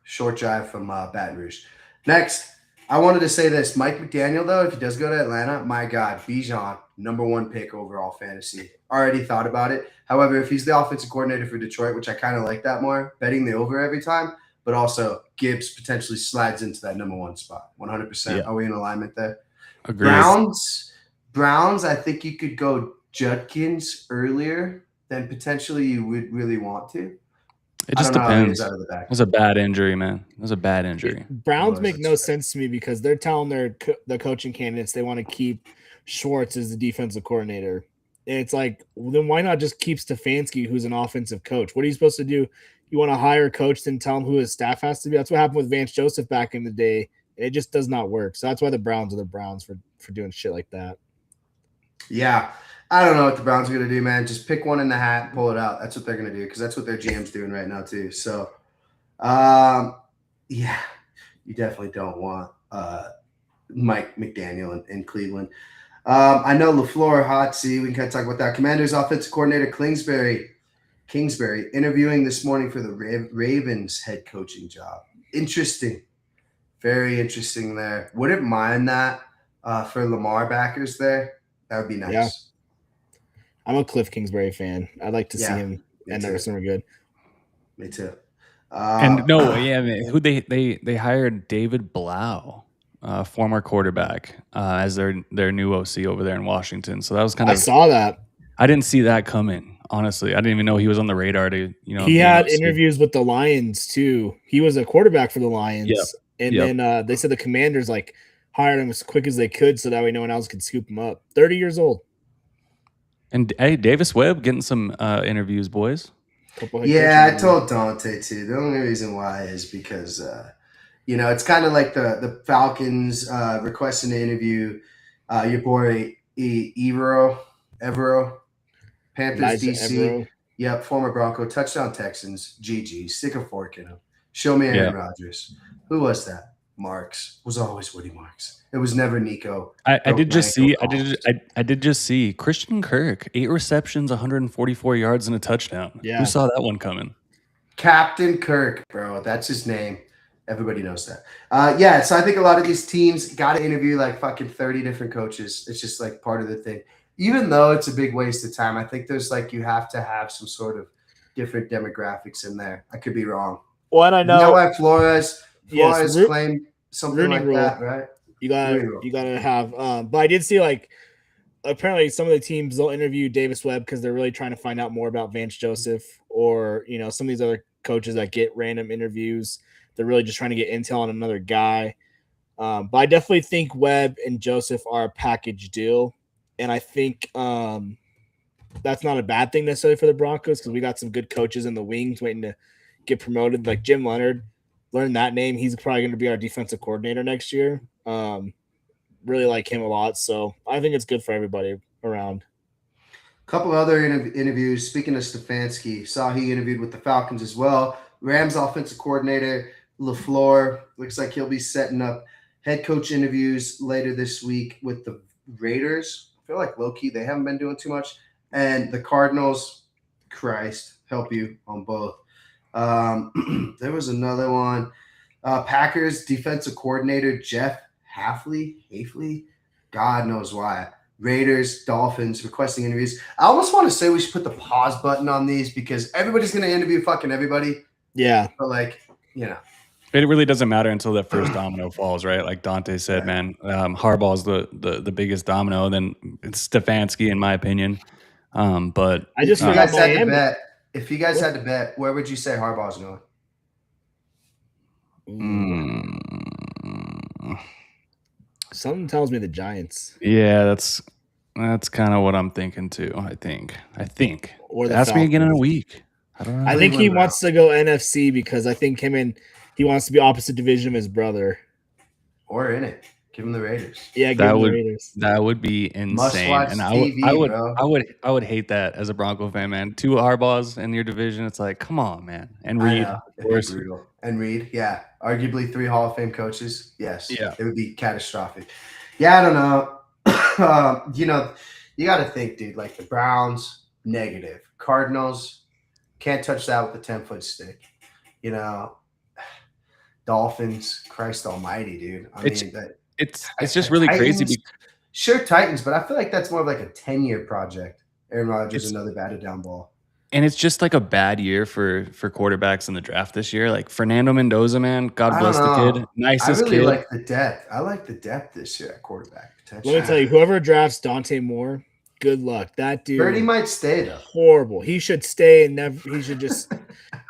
Short drive from Baton Rouge. Next, I wanted to say this. Mike McDaniel, though, if he does go to Atlanta, my God, Bijan, #1 pick overall fantasy. Already thought about it. However, if he's the offensive coordinator for Detroit, which I kind of like that more, betting the over every time, but also Gibbs potentially slides into that #1 spot. 100%. Yeah. Are we in alignment there? agreed. Browns, I think you could go Judkins earlier than potentially you would really want to. It just depends. It was a bad injury, man. It was a bad injury. Browns make no sense to me because they're telling the coaching candidates they want to keep Schwartz as the defensive coordinator. And it's like, then why not just keep Stefanski, who's an offensive coach? What are you supposed to do? You want to hire a coach, then tell him who his staff has to be? That's what happened with Vance Joseph back in the day. It just does not work. So that's why the Browns are the Browns for doing shit like that. Yeah. I don't know what the Browns are going to do, man. Just pick one in the hat and pull it out. That's what they're going to do because that's what their GM's doing right now too. So, yeah, you definitely don't want Mike McDaniel in Cleveland. I know LaFleur, hot seat. We can kind of talk about that. Commanders offensive coordinator Kingsbury interviewing this morning for the Ravens head coaching job. Interesting. Very interesting there. Wouldn't mind that for Lamar backers there. That would be nice. Yeah. I'm a Cliff Kingsbury fan. I'd like to see him end up somewhere good. Me too. Who they hired David Blau, former quarterback, as their new OC over there in Washington. So that was I saw that. I didn't see that coming. Honestly, I didn't even know he was on the radar to He had interviews with the Lions too. He was a quarterback for the Lions, then they said the Commanders hired him as quick as they could so that way no one else could scoop him up. 30 years old. And hey, Davis Webb getting some interviews, boys. Yeah, I told Dante too. The only reason why is because it's kind of like the Falcons requesting to interview your boy Evero, Panthers DC. Evero. Yep, former Bronco, touchdown Texans, GG, stick a fork in him. Show me Aaron Rodgers. Who was that? Marks. Was always Woody Marks. It was never Nico. I did just see Christian Kirk, 8 receptions, 144 yards, and a touchdown. Yeah. Who saw that one coming? Captain Kirk, bro. That's his name. Everybody knows that. So I think a lot of these teams got to interview fucking 30 different coaches. It's just part of the thing. Even though it's a big waste of time, I think there's you have to have some sort of different demographics in there. I could be wrong. Well, and I know. You know what, Flores claimed something like that, right? You gotta have. But I did see apparently some of the teams they'll interview Davis Webb because they're really trying to find out more about Vance Joseph or some of these other coaches that get random interviews. They're really just trying to get intel on another guy. But I definitely think Webb and Joseph are a package deal, and I think that's not a bad thing necessarily for the Broncos because we got some good coaches in the wings waiting to get promoted, like Jim Leonard. Learn that name. He's probably going to be our defensive coordinator next year. Really like him a lot. So I think it's good for everybody around. A couple other interviews. Speaking of Stefanski, saw he interviewed with the Falcons as well. Rams offensive coordinator LaFleur. Looks like he'll be setting up head coach interviews later this week with the Raiders. I feel like low-key they haven't been doing too much. And the Cardinals, Christ, help you on both. There was another one. Packers defensive coordinator Jeff Hafley, God knows why. Raiders, Dolphins requesting interviews. I almost want to say we should put the pause button on these because everybody's going to interview fucking everybody. Yeah. But it really doesn't matter until that first domino falls, right? Like Dante said, man, Harbaugh's the biggest domino. Then it's Stefanski, in my opinion. But I just forgot Miami. If you guys had to bet, where would you say Harbaugh's going? Something tells me the Giants. Yeah, that's kind of what I'm thinking too. I think. Or the Ask me again in a week. I don't know. I think he wants to go NFC because I think he wants to be opposite division of his brother. Or in it. Give him the Raiders. Yeah, give That him the would Raiders. that would be insane. Must-watch And TV, bro. I would hate that as a Bronco fan, man. 2 Harbaughs in your division. It's like, come on, man. And I Reed, know. of It'd be course. brutal. And Reed, yeah. Arguably 3 Hall of Fame coaches. Yes. Yeah. It would be catastrophic. Yeah, I don't know. You know, you got to think, dude, like the Browns, negative. Cardinals, can't touch that with a 10-foot stick. You know, Dolphins, Christ almighty, dude. It's just really crazy. Sure, Titans, but I feel like that's more of like a 10-year project. Aaron Rodgers, another batted down ball. And it's just like a bad year for quarterbacks in the draft this year. Like Fernando Mendoza, man, God bless the kid. Nicest I really kid. like the depth. I like the depth this year at quarterback. Let me tell you, whoever drafts Dante Moore, good luck. That dude, Birdie might stay though. Horrible. He should stay and never. He should just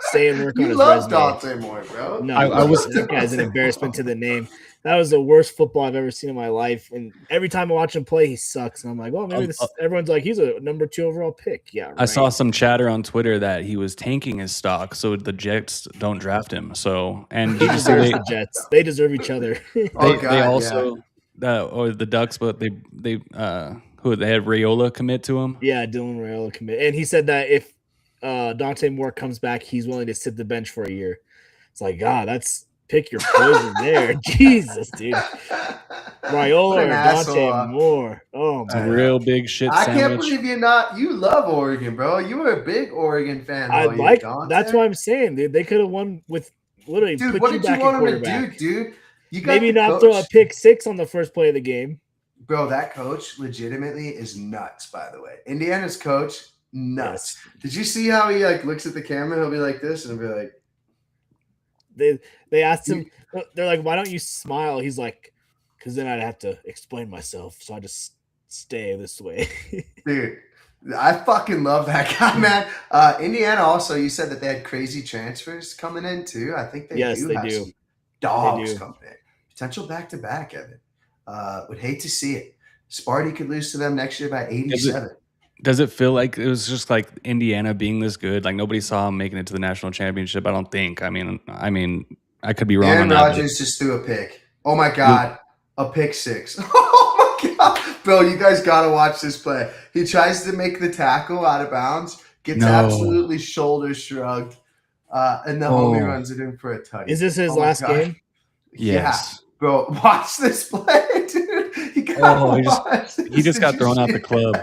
stay and work on his love resume. Dante Moore, bro. No, that guy's an embarrassment to the name. That was the worst football I've ever seen in my life. And every time I watch him play, he sucks. And I'm like, oh, maybe everyone's like, he's a number 2 overall pick. Yeah, right. I saw some chatter on Twitter that he was tanking his stock so the Jets don't draft him. So, and he deserves the Jets. They deserve each other. They also the Ducks, but they had Raiola commit to him. Yeah, Dylan Raiola commit, and he said that if Dante Moore comes back, he's willing to sit the bench for a year. It's like, God, that's pick your poison there. Jesus, dude. Raiola or Dante Moore. Oh, my. Real big shit I sandwich. Can't believe you love Oregon, bro. You were a big Oregon fan. That's what I'm saying, dude. They could have won with literally dude, put you back at quarterback. Dude? You got maybe not throw a pick 6 on the first play of the game. Bro, that coach legitimately is nuts, by the way. Indiana's coach, nuts. Yes. Did you see how he like looks at the camera? He'll be like this and he'll be like, They asked him, they're like, why don't you smile? He's like, because then I'd have to explain myself. So I just stay this way. Dude, I fucking love that guy, man. Indiana also, you said that they had crazy transfers coming in too. I think they do have some dogs coming in. Potential back-to-back, Evan. Would hate to see it. Sparty could lose to them next year by 87. Does it feel like it was just like Indiana being this good? Like nobody saw him making it to the national championship. I don't think. I mean, I could be wrong. Aaron Rodgers just threw a pick. Oh my God, a pick 6. Oh my God, bro, you guys gotta watch this play. He tries to make the tackle out of bounds, gets absolutely shoulder shrugged, and the homie runs it in for a touchdown. Is this his last game? Yes. Yeah. Bro, watch this play, dude. He just got thrown out the club.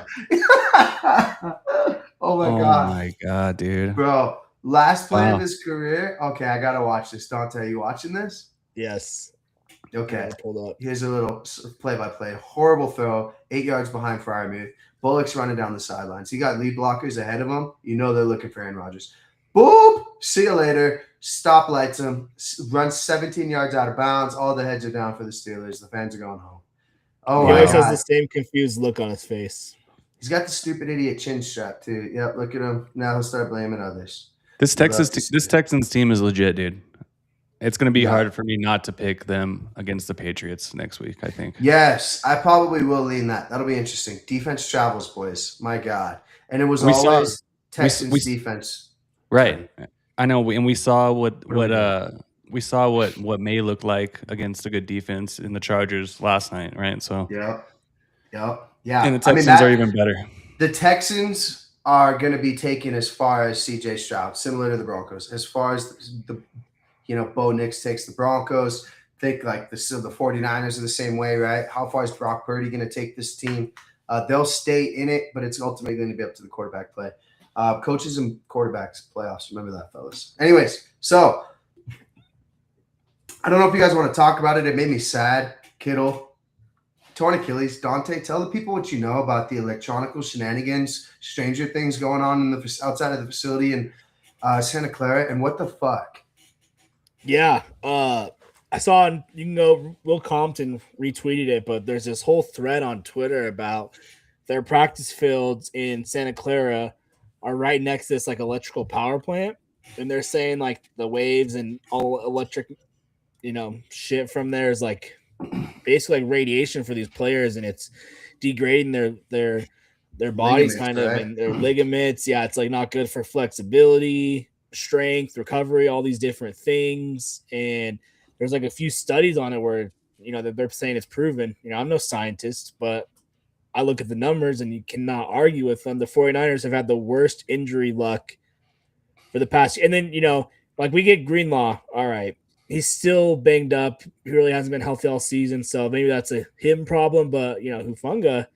Oh my God. Oh my God, dude. Bro, last play of his career. Okay, I gotta watch this. Dante, are you watching this? Yes. Okay. Pulled up. Here's a little play-by-play. Horrible throw. 8 yards behind Freiermuth. Bullock's running down the sidelines. He got lead blockers ahead of him. You know they're looking for Aaron Rodgers. Boop. See you later. Stoplights him. Runs 17 yards out of bounds. All the heads are down for the Steelers. The fans are going home. Oh, he always has the same confused look on his face. He's got the stupid idiot chin strap too. Yep, look at him. Now he'll start blaming others. This Texans team is legit, dude. It's going to be hard for me not to pick them against the Patriots next week, I think. Yes, I probably will lean that. That'll be interesting. Defense travels, boys. My God. And it was always Texans defense. Right. I know, and we saw what May looked like against a good defense in the Chargers last night, right? So yeah. And the Texans are even better. The Texans are going to be taken as far as CJ Stroud, similar to the Broncos. As far as Bo Nix takes the Broncos, think like the 49ers are the same way, right? How far is Brock Purdy going to take this team? They'll stay in it, but it's ultimately going to be up to the quarterback play. Coaches and quarterbacks, playoffs. Remember that, fellas. Anyways, so I don't know if you guys want to talk about it. It made me sad. Kittle, torn Achilles. Dante, tell the people what you know about the electronical shenanigans, stranger things going on in the outside of the facility in Santa Clara, and what the fuck? Yeah, I saw. You can go. Will Compton retweeted it, but there's this whole thread on Twitter about their practice fields in Santa Clara are right next to this like electrical power plant, and they're saying like the waves and all electric, shit from there is like basically like radiation for these players, and it's degrading their bodies kind of and their ligaments. Yeah, it's like not good for flexibility, strength, recovery, all these different things. And there's like a few studies on it where that they're saying it's proven. I'm no scientist, but I look at the numbers and you cannot argue with them. The 49ers have had the worst injury luck for the past. And then, like we get Greenlaw. All right. He's still banged up. He really hasn't been healthy all season. So maybe that's a him problem. But, Hufanga,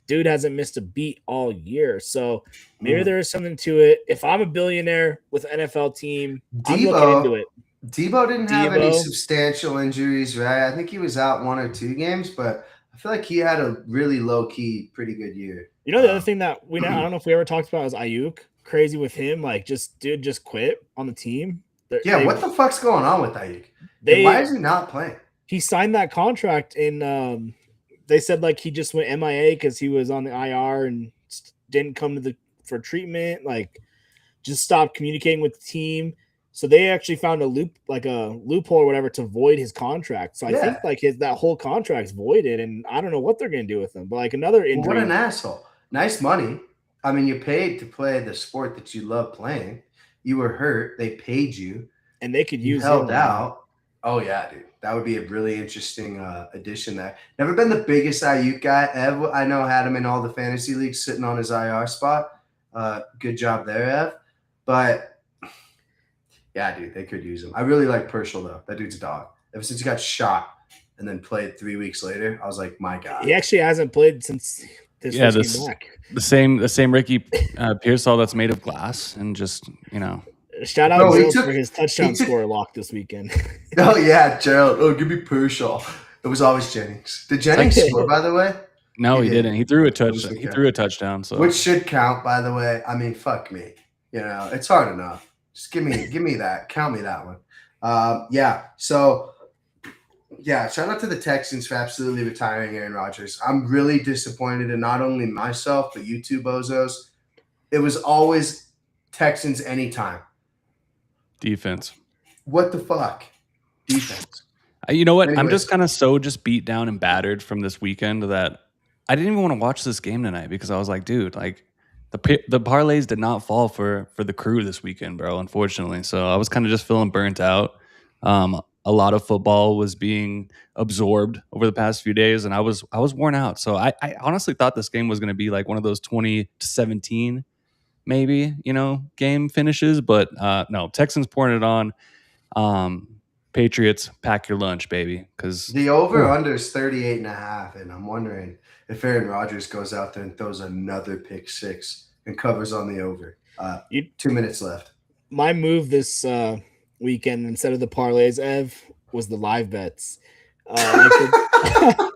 dude hasn't missed a beat all year. So maybe there is something to it. If I'm a billionaire with an NFL team, I'm looking into it. Debo didn't have any substantial injuries, right? I think he was out 1 or 2 games, but I feel like he had a really low-key, pretty good year. The other thing that I don't know if we ever talked about is Ayuk. Crazy with him. Like, just quit on the team. What the fuck's going on with Ayuk? Why is he not playing? He signed that contract and they said like he just went MIA because he was on the IR and didn't come for treatment. Like, just stopped communicating with the team. So they actually found a loophole or whatever to void his contract. So I think like that whole contract's voided, and I don't know what they're gonna do with him. But like another injury. What an asshole! Nice money. I mean, you paid to play the sport that you love playing. You were hurt. They paid you, and they could use held out. Oh yeah, dude. That would be a really interesting addition there. Never been the biggest Ayuk guy. Ev, I know, had him in all the fantasy leagues sitting on his IR spot. Good job there, Ev. But yeah, dude, they could use him. I really like Purcell, though. That dude's a dog. Ever since he got shot and then played 3 weeks later, I was like, my God. He actually hasn't played since this came back. The same Ricky Pearsall that's made of glass and just, Shout out Gerald for his touchdown score lock this weekend. Oh, yeah, Gerald. Oh, give me Purcell. It was always Jennings. Did Jennings score, by the way? No, he didn't. He threw a touchdown. He threw a touchdown. So which should count, by the way. I mean, fuck me. It's hard enough. Just give me that. Count me that one. So shout out to the Texans for absolutely retiring Aaron Rodgers. I'm really disappointed in not only myself, but you two bozos. It was always Texans anytime. Defense. What the fuck? Defense. You know what? Anyways. I'm just kind of so beat down and battered from this weekend that I didn't even want to watch this game tonight because I was like, dude, like the parlays did not fall for the crew this weekend, bro, unfortunately. So I was kind of just feeling burnt out. A lot of football was being absorbed over the past few days, and I was worn out. So I honestly thought this game was going to be like one of those 20-17 maybe, game finishes. But no, Texans pouring it on. Patriots, pack your lunch, baby. Because the over-under is 38.5, and I'm wondering if Aaron Rodgers goes out there and throws another pick six and covers on the over. 2 minutes left. My move this weekend, instead of the parlays, Ev, was the live bets. The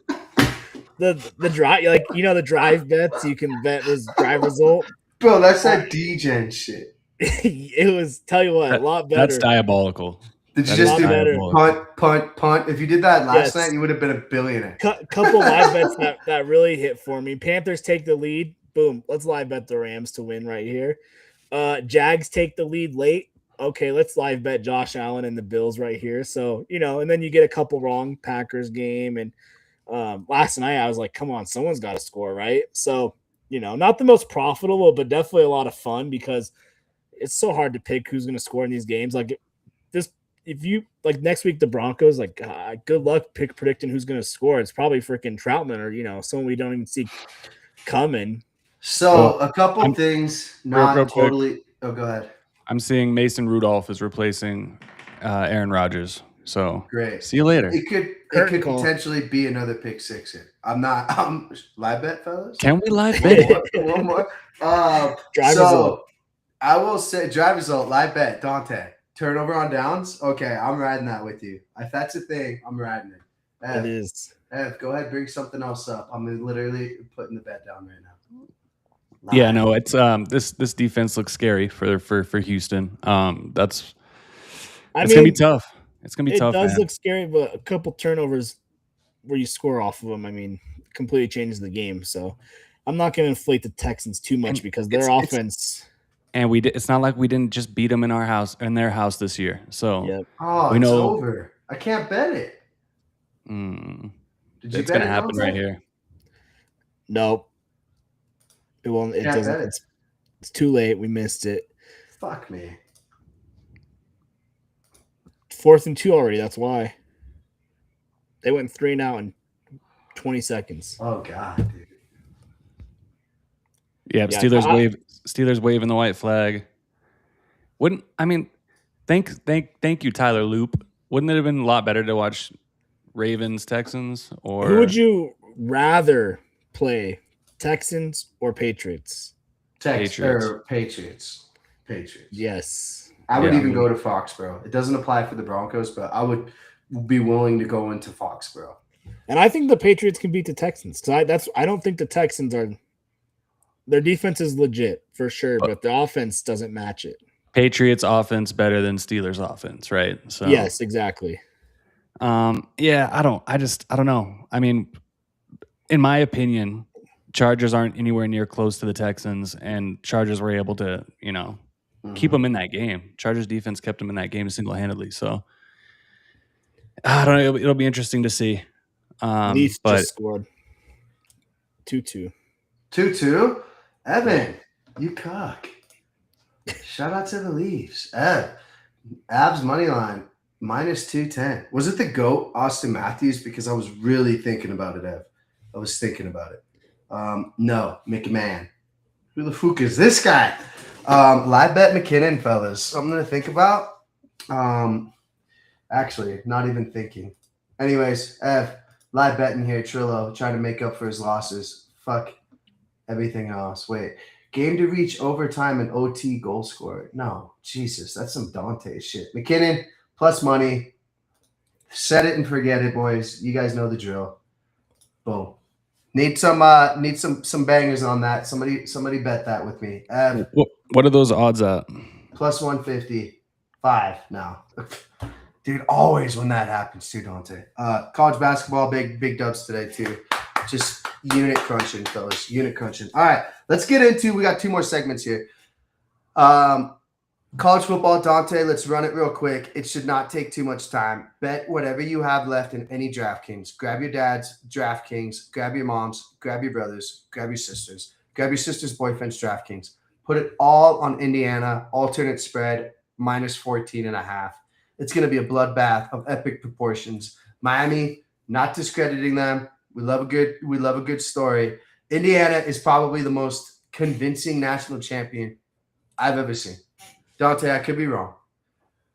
drive, the drive bets, you can bet this drive result. Bro, that's that DGen shit. It was, tell you what, a lot better. That's diabolical. Did you just do punt? If you did that last night, you would have been a billionaire. Couple live bets that really hit for me. Panthers take the lead. Boom. Let's live bet the Rams to win right here. Jags take the lead late. Okay, let's live bet Josh Allen and the Bills right here. So, and then you get a couple wrong Packers game. And last night I was like, come on, someone's got to score, right? So, not the most profitable, but definitely a lot of fun because it's so hard to pick who's going to score in these games. Like if you like next week, the Broncos, like good luck predicting who's going to score. It's probably freaking Troutman or, someone we don't even see coming. So a couple things, not totally. Oh, go ahead. I'm seeing Mason Rudolph is replacing Aaron Rodgers. So great. See you later. It could potentially be another pick six here. I'm live bet, fellas. Can we live bet? One more. So I will say drive result, live bet, Dante. Turnover on downs. Okay, I'm riding that with you. If that's a thing, I'm riding it. It is. Ev, go ahead, bring something else up. I'm literally putting the bet down right now. Yeah, no, it's this defense looks scary for Houston. It's gonna be tough. It's gonna be tough. It does look scary, but a couple turnovers where you score off of them, completely changes the game. So I'm not gonna inflate the Texans too much because their offense. And it's not like we didn't just beat them in their house this year. So yep. It's over. I can't bet it. It's gonna happen right here. Nope. It won't. It doesn't. It's too late. We missed it. Fuck me. 4th and 2 already. That's why. They went 3-and-out in 20 seconds. Oh God, dude. Yeah, Steelers waving the white flag. Thank you, Tyler Loop. Wouldn't it have been a lot better to watch Ravens, Texans, or who would you rather play, Texans or Patriots? Patriots. Yes. I would even go to Foxborough. It doesn't apply for the Broncos, but I would be willing to go into Foxborough. And I think the Patriots can beat the Texans. Because I don't think the Texans are. Their defense is legit for sure, but the offense doesn't match it. Patriots offense better than Steelers offense, right? So yes, exactly. Yeah, I don't know. I mean, in my opinion, Chargers aren't anywhere near close to the Texans, and Chargers were able to, keep them in that game. Chargers defense kept them in that game single-handedly. So I don't know. It'll be interesting to see. Leafs just scored 2-2. 2-2? Evan, you cock. Shout out to the Leafs. Avs money line -210. Was it the GOAT, Austin Matthews? Because I was really thinking about it, Ev. I was thinking about it. No, McMahon. Who the fuck is this guy? Live bet McKinnon, fellas. Something to think about. Actually, not even thinking. Anyways, Ev, live betting here. Trillo trying to make up for his losses. Fuck everything else. Wait. Game to reach overtime and OT goal scorer. No, Jesus, that's some Dante shit. McKinnon plus money. Set it and forget it, boys. You guys know the drill. Boom. Need some bangers on that. Somebody bet that with me. What are those odds at? Plus 155 now. Dude, always when that happens too, Dante. College basketball, big dubs today too. Just unit crunching, fellas. Unit crunching. All right, let's get into. We got 2 more segments here. College football, Dante. Let's run it real quick. It should not take too much time. Bet whatever you have left in any DraftKings. Grab your dad's DraftKings. Grab your mom's. Grab your brothers. Grab your sisters. Grab your sister's boyfriend's DraftKings. Put it all on Indiana. Alternate spread -14.5. It's going to be a bloodbath of epic proportions. Miami, not discrediting them. We love a good story. Indiana is probably the most convincing national champion I've ever seen. Dante, I could be wrong.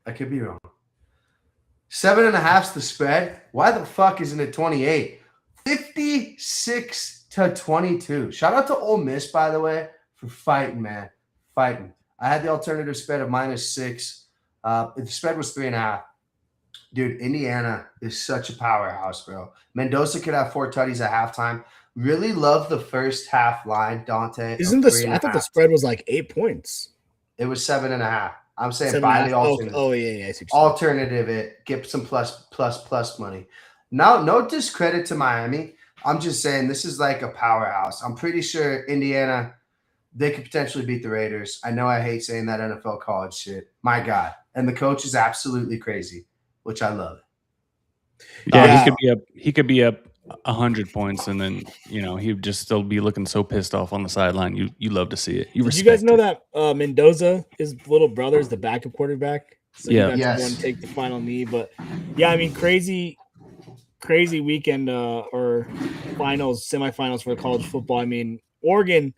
7.5's the spread. Why the fuck isn't it 28? 56-22. Shout out to Ole Miss, by the way, for fighting, man. Fighting. I had the alternative spread of -6. The spread was 3.5. Dude, Indiana is such a powerhouse, bro. Mendoza could have 4 tutties at halftime. Really love the first half line, Dante. I thought the spread was like 8 points. It was 7.5. I'm saying buy the alternative. Oh yeah. Alternative it. Get some plus money. Now, no discredit to Miami. I'm just saying this is like a powerhouse. I'm pretty sure Indiana, they could potentially beat the Raiders. I know I hate saying that NFL college shit. My God. And the coach is absolutely crazy, which I love. Yeah, he could be up 100 points, and then he'd just still be looking so pissed off on the sideline. You love to see it. Did you guys know that Mendoza, his little brother, is the backup quarterback? So yeah, he got to go and take the final knee. But yeah, I mean, crazy weekend or semifinals for college football. I mean, Oregon,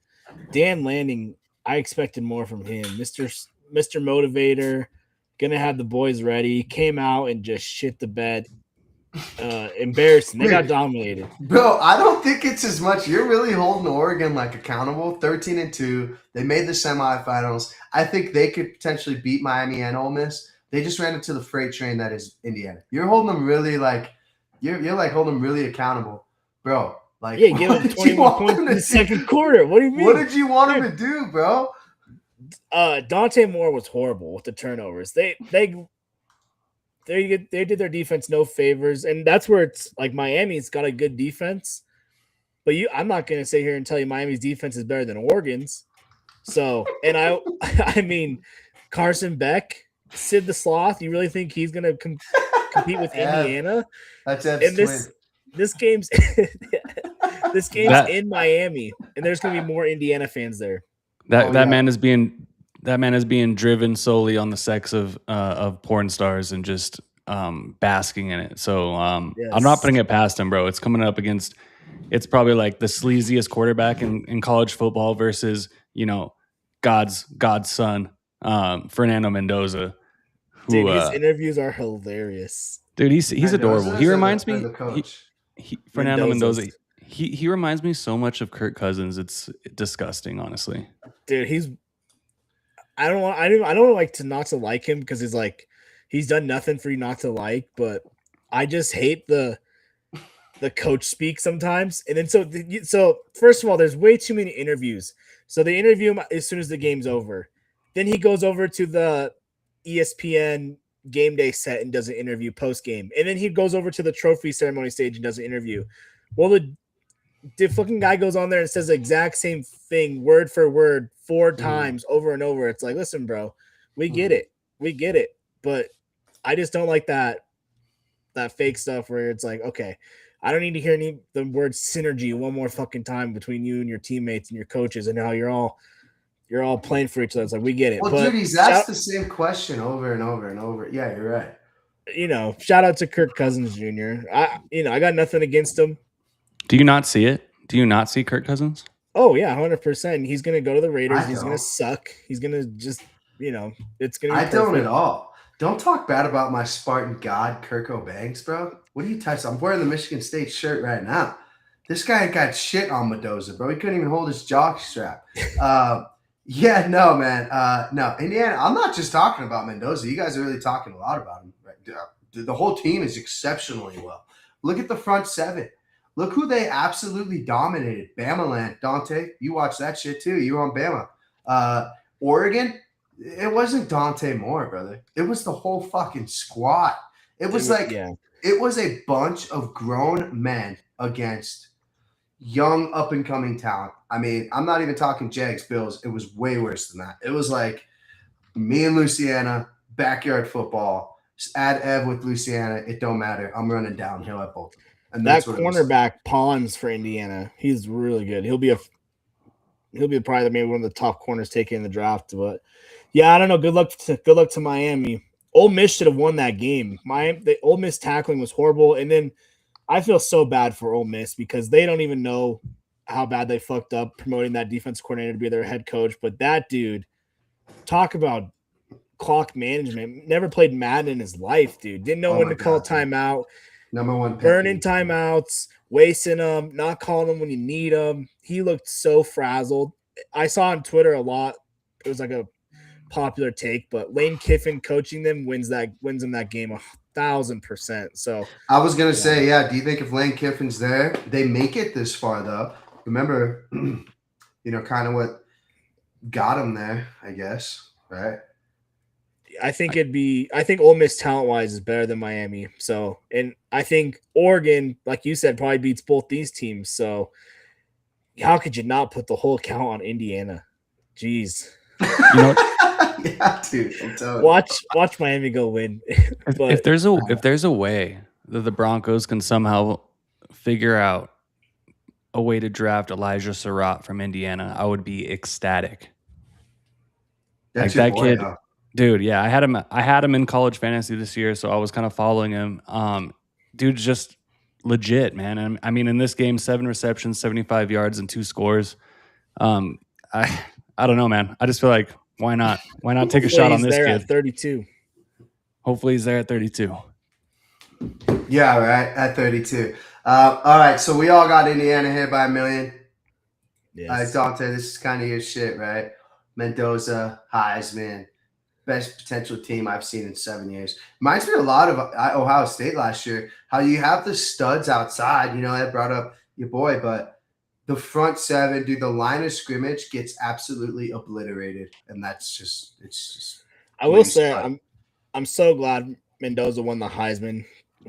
Dan Lanning, I expected more from him. Mr. Motivator, gonna have the boys ready. Came out and just shit the bed. Embarrassing. They got dominated. Bro, I don't think it's as much. You're really holding Oregon accountable. 13-2. They made the semifinals. I think they could potentially beat Miami and Ole Miss. They just ran into the freight train that is Indiana. You're holding them really you're holding them really accountable, bro. Give them 21 points in the second quarter. What do you mean? What did you want them to do, bro? Dante Moore was horrible with the turnovers. They did their defense no favors, and that's where it's like Miami's got a good defense, but I'm not going to sit here and tell you Miami's defense is better than Oregon's. So, and I mean, Carson Beck, Sid the Sloth. You really think he's going to compete with Indiana? That's and this game's in Miami, and there's going to be more Indiana fans there. That man is being driven solely on the sex of porn stars and just basking in it. So Yes. I'm not putting it past him, bro. It's coming up against. It's probably like the sleaziest quarterback in college football versus God's son, Fernando Mendoza. Who, dude, his interviews are hilarious. Dude, he's adorable. He reminds me. The coach. Fernando Mendoza. He reminds me so much of Kirk Cousins. It's disgusting, honestly. Dude, I don't like to not to like him because he's done nothing for you not to like, but I just hate the coach speak sometimes. And then so first of all, there's way too many interviews. So they interview him as soon as the game's over. Then he goes over to the ESPN game day set and does an interview post game. And then he goes over to the trophy ceremony stage and does an interview. Well, the fucking guy goes on there and says the exact same thing word for word 4 times over and over. It's like, listen, bro, we get it. We get it. But I just don't like that fake stuff where it's like, okay, I don't need to hear the word synergy one more fucking time between you and your teammates and your coaches and how you're all playing for each other. It's like, we get it. Well, but dude, he's asked the same question over and over and over. Yeah, you're right. Shout out to Kirk Cousins Jr. I got nothing against him. Do you not see it? Do you not see Kirk Cousins? Oh yeah, 100%. He's gonna go to the Raiders. He's gonna suck. He's gonna just, it's gonna. I don't at all. Don't talk bad about my Spartan god, Kirk O'Banks, bro. What are you touching? I'm wearing the Michigan State shirt right now. This guy got shit on Mendoza, bro. He couldn't even hold his jock strap. Yeah, no, man. No, Indiana, I'm not just talking about Mendoza. You guys are really talking a lot about him. Right? The whole team is exceptionally well. Look at the front seven. Look who they absolutely dominated. Bama land. Dante, you watched that shit too. You were on Bama. Oregon, it wasn't Dante Moore, brother. It was the whole fucking squad. It was It was a bunch of grown men against young up-and-coming talent. I mean, I'm not even talking Jags, Bills. It was way worse than that. It was like me and Louisiana, backyard football. Just add Ev with Louisiana. It don't matter. I'm running downhill at both. And that cornerback Pons for Indiana, he's really good. He'll be probably maybe one of the top corners taken in the draft. But yeah, I don't know. Good luck to Miami. Ole Miss should have won that game. The Ole Miss tackling was horrible, and then I feel so bad for Ole Miss because they don't even know how bad they fucked up promoting that defense coordinator to be their head coach. But that dude, talk about clock management. Never played Madden in his life, dude. Didn't know when to call timeout. Number one. Burning timeouts, wasting them, not calling them when you need them. He looked so frazzled. I saw on Twitter a lot. It was like a popular take, but Lane Kiffin coaching them wins him that game 1,000%. So I was gonna say, yeah. Do you think if Lane Kiffin's there, they make it this far though? Remember, kind of what got him there, I guess, right? I think Ole Miss talent wise is better than Miami. So, and I think Oregon, like you said, probably beats both these teams. So, how could you not put the whole count on Indiana? Jeez. Yeah, dude. I'm telling you. Watch Miami go win. But if there's a way that the Broncos can somehow figure out a way to draft Elijah Surratt from Indiana, I would be ecstatic. That's like that boy, kid. huh? Dude, yeah, I had him in college fantasy this year, so I was kind of following him. Dude's just legit, man. And I mean, in this game, 7 receptions, 75 yards, and 2 scores. I don't know, man. I just feel like why not? Why not take a shot on this kid? At 32. Hopefully, he's there at 32. Yeah, right at 32. All right, so we all got Indiana here by 1 million. Yes. Dante, this is kind of your shit, right? Mendoza, Heisman. Best potential team I've seen in 7 years. Reminds me a lot of Ohio State last year, how you have the studs outside. I brought up your boy, but the front seven, dude, the line of scrimmage gets absolutely obliterated. And it's just. I will say, I'm so glad Mendoza won the Heisman.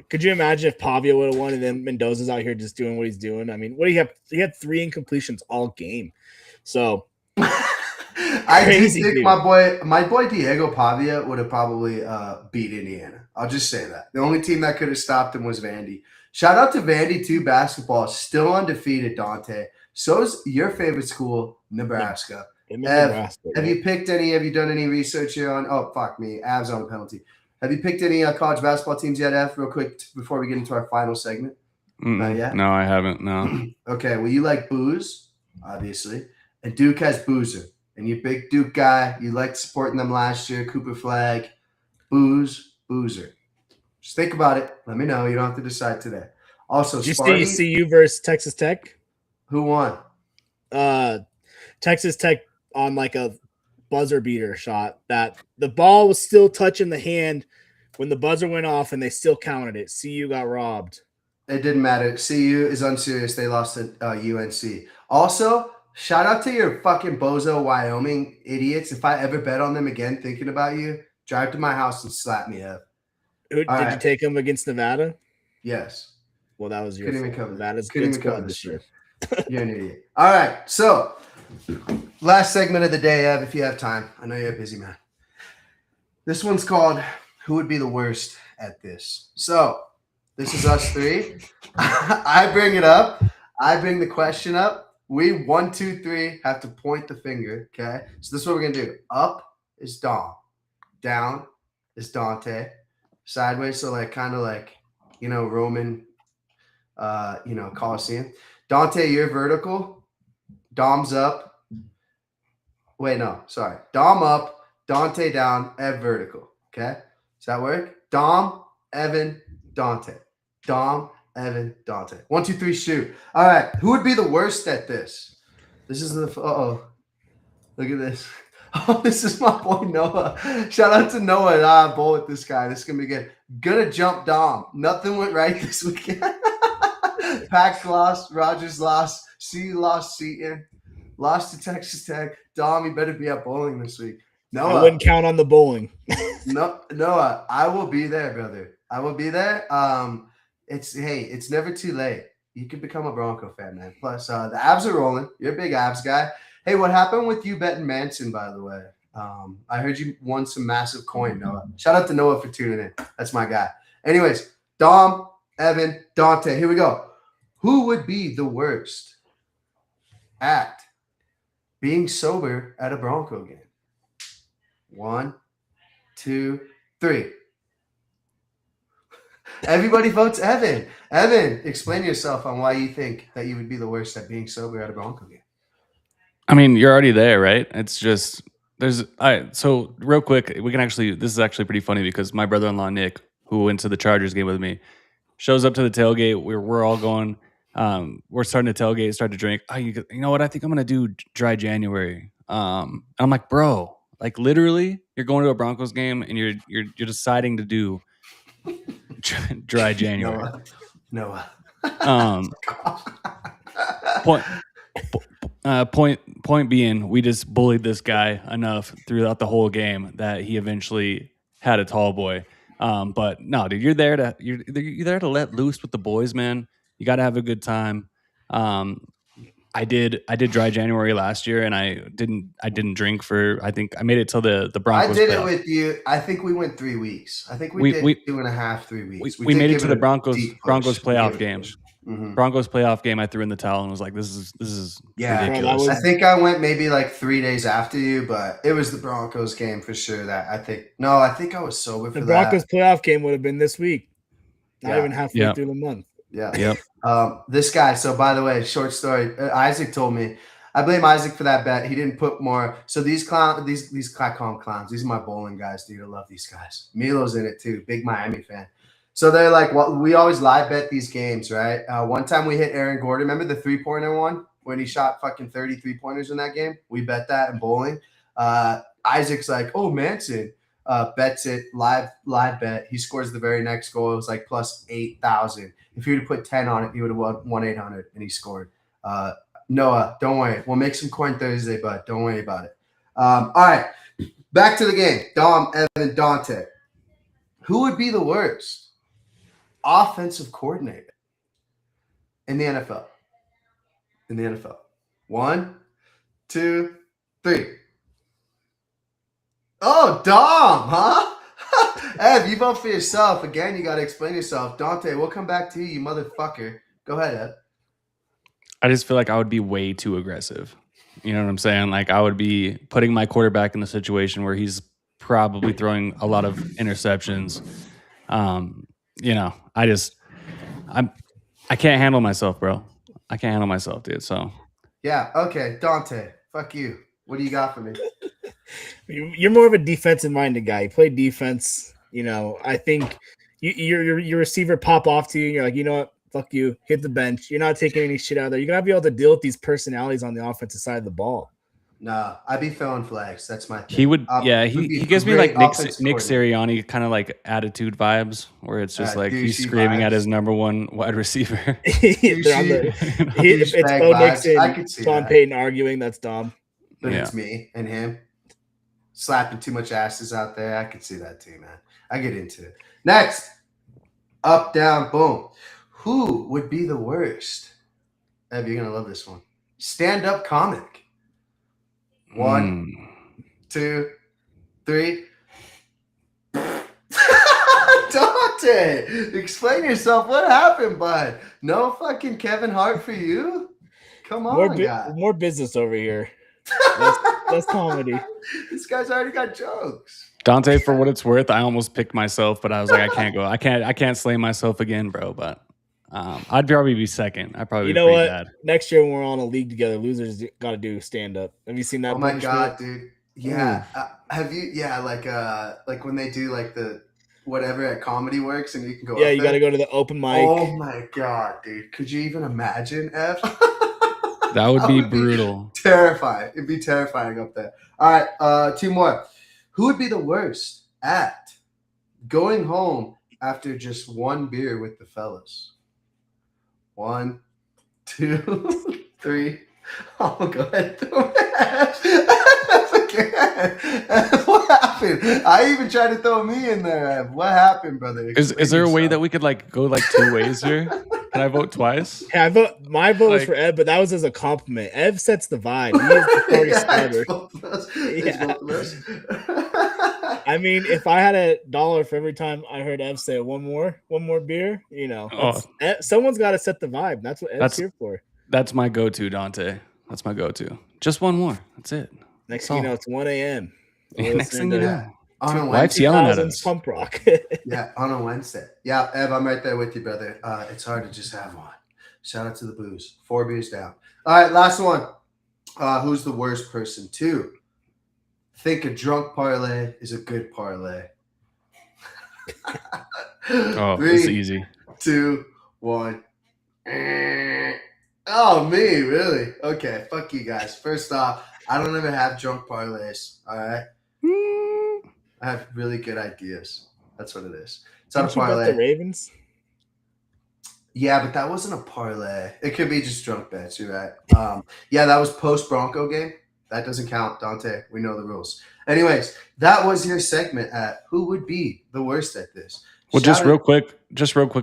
Could you imagine if Pavia would have won and then Mendoza's out here just doing what he's doing? I mean, what do you have? He had 3 incompletions all game. So. I do think my boy Diego Pavia would have probably beat Indiana. I'll just say that. The only team that could have stopped him was Vandy. Shout out to Vandy too. Basketball still undefeated, Dante. So's your favorite school, Nebraska. Have you done any research here on? Oh fuck me, Avs on a penalty. Have you picked any college basketball teams yet, F? Real quick before we get into our final segment. Not yet? No, I haven't. No. Okay, well, you like booze, obviously, and Duke has Boozer, and you're a big Duke guy. You liked supporting them last year. Cooper Flag, Boozer. Just think about it. Let me know. You don't have to decide today. Also, Did you Sparty, see CU versus Texas Tech? who won? Texas Tech on like a buzzer beater shot that the ball was still touching the hand when the buzzer went off and they still counted it. CU got robbed. It didn't matter. CU is unserious. They lost to UNC. Also, shout out to your fucking bozo Wyoming idiots. If I ever bet on them again thinking about you, drive to my house and slap me up. Did you take them against Nevada? Yes. Well, that was your Couldn't even fault. cover Nevada's Couldn't good even cover squad this this year. You're an idiot. All right. So, last segment of the day, Ev, if you have time. I know you're a busy man. This one's called Who Would Be the Worst at This? So, this is us three. I bring it up. I bring the question up. We, 1, 2, 3, have to point the finger. Okay. So, this is what we're going to do. Up is Dom. Down is Dante. Sideways. So, like, kind of like, Roman, Coliseum. Dante, you're vertical. Dom's up. Wait, no. Sorry. Dom up. Dante down. Ev vertical. Okay. Does that work? Dom, Evan, Dante. Dom, Evan, Dante. 1, 2, 3, shoot. All right. Who would be the worst at this? This is the. Uh-oh. Look at this. Oh, this is my boy Noah. Shout out to Noah and I bowl with this guy. This is going to be good. Gonna jump Dom. Nothing went right this weekend. Pax lost. Rogers lost. CU lost. Seton. Lost to Texas Tech. Dom, you better be at bowling this week. Noah. I wouldn't count on the bowling. No, Noah, I will be there, brother. I will be there. It's never too late. You can become a Bronco fan, man. Plus, the Avs are rolling. You're a big Avs guy. Hey, what happened with you betting Manson, by the way? I heard you won some massive coin, Noah. Shout out to Noah for tuning in. That's my guy. Anyways, Dom, Evan, Dante. Here we go. Who would be the worst at being sober at a Bronco game? 1, 2, 3. Everybody votes Evan. Evan, explain yourself on why you think that you would be the worst at being sober at a Bronco game. I mean, you're already there, right? It's just so real quick, this is actually pretty funny because my brother-in-law Nick, who went to the Chargers game with me, shows up to the tailgate. We're all going. We're starting to tailgate, start to drink. Oh, you know what? I think I'm gonna do dry January. And I'm like, bro, like literally, you're going to a Broncos game and you're deciding to do dry January. Noah. Point being, we just bullied this guy enough throughout the whole game that he eventually had a tall boy. But no, dude, you're there to let loose with the boys, man. You got to have a good time. I did dry January last year, and I didn't drink for. I think I made it till the Broncos. I did it with you. I think we went 3 weeks. I think we did 2.5, 3 weeks. We made it to the Broncos playoff game. Mm-hmm. Broncos playoff game. I threw in the towel and was like, "This is ridiculous." I think I went maybe like 3 days after you, but it was the Broncos game for sure. I think I was sober for that. The Broncos playoff game would have been this week, not even halfway through the month. Yeah. Yep. This guy. So by the way, short story. Isaac told me. I blame Isaac for that bet. He didn't put more. So these clowns. These I call them clowns. These are my bowling guys, dude. I love these guys. Milo's in it too. Big Miami fan. So they're like, well, we always live bet these games, right? One time we hit Aaron Gordon. Remember the 3-pointer one when he shot fucking 30 3-pointers in that game? We bet that in bowling. Isaac's like, oh, Manson bets it, live bet. He scores the very next goal. It was like plus 8,000. If he would have put 10 on it, he would have won 800, and he scored. Noah, don't worry. We'll make some coin Thursday, bud. Don't worry about it. All right, back to the game. Dom, Evan, Dante. Who would be the worst offensive coordinator in the NFL? 1, 2, 3. Oh, Dom, huh? Ev, you vote for yourself. Again, you got to explain yourself. Dante, we'll come back to you motherfucker. Go ahead, Ev. I just feel like I would be way too aggressive. You know what I'm saying? Like I would be putting my quarterback in a situation where he's probably throwing a lot of interceptions. You know, I can't handle myself, bro. I can't handle myself, dude. So Yeah. Okay, Dante. Fuck you. What do you got for me? You're more of a defensive-minded guy. You play defense. You know, I think your receiver pop off to you, and you're like, you know what? Fuck you. Hit the bench. You're not taking any shit out of there. You're gonna be able to deal with these personalities on the offensive side of the ball. Nah, I'd be throwing flags. That's my thing. he would, he gives me like Nick Sirianni kind of like attitude vibes, where it's just like he's screaming at his number one wide receiver. If it's Bo Nix and Sean Payton arguing, that's Dom. But it's me and him slapping too much asses out there. I could see that too, man. I get into it. Next, up, down, boom. Who would be the worst? Ev, you're gonna love this one. Stand-up comic. 1, 2, 3. Dante, explain yourself. What happened, bud? No fucking Kevin Hart for you? Come on, more business over here. That's comedy. This guy's already got jokes. Dante, for what it's worth, I almost picked myself, but I was like, I can't go. I can't slay myself again, bro. But I'd probably be second. I'd probably. You know what? Bad. Next year when we're all in a league together, losers got to do stand up. Have you seen that? Oh my god, dude! Yeah, have you? Yeah, like when they do like the whatever at Comedy Works, and you can go. Yeah, you got to go to the open mic. Oh my god, dude! Could you even imagine, F? That would be brutal. Terrifying. It'd be terrifying up there. All right, 2 more. Who would be the worst at going home after just 1 beer with the fellas? 1, 2, 3. Oh, go ahead. What happened? I even tried to throw me in there. What happened, brother? Is there a way that we could like go like 2 ways here? Can I vote twice? Yeah, my vote was for Ev, but that was as a compliment. Ev sets the vibe. He is the party starter. I mean, if I had $1 for every time I heard Ev say one more beer, you know, someone's got to set the vibe. That's what Ev's here for. That's my go-to, Dante. That's my go-to. Just 1 more. That's it. Next thing you know, it's 1 a.m. Next thing you know. On a Wife's yelling at us. Pump rock. Yeah, on a Wednesday. Yeah, Ev, I'm right there with you, brother. It's hard to just have one. Shout out to the booze. 4 beers down. All right, last one. Who's the worst person? 2. Think a drunk parlay is a good parlay. 3, it's easy. 2, 1. Oh, me, really? Okay, fuck you guys. First off, I don't ever have drunk parlays. All right. I have really good ideas. That's what it is. It's not a parlay. The Ravens? Yeah, but that wasn't a parlay. It could be just drunk bets. You're right. Yeah, that was post Bronco game. That doesn't count, Dante. We know the rules. Anyways, that was your segment at who would be the worst at this. Well, just real quick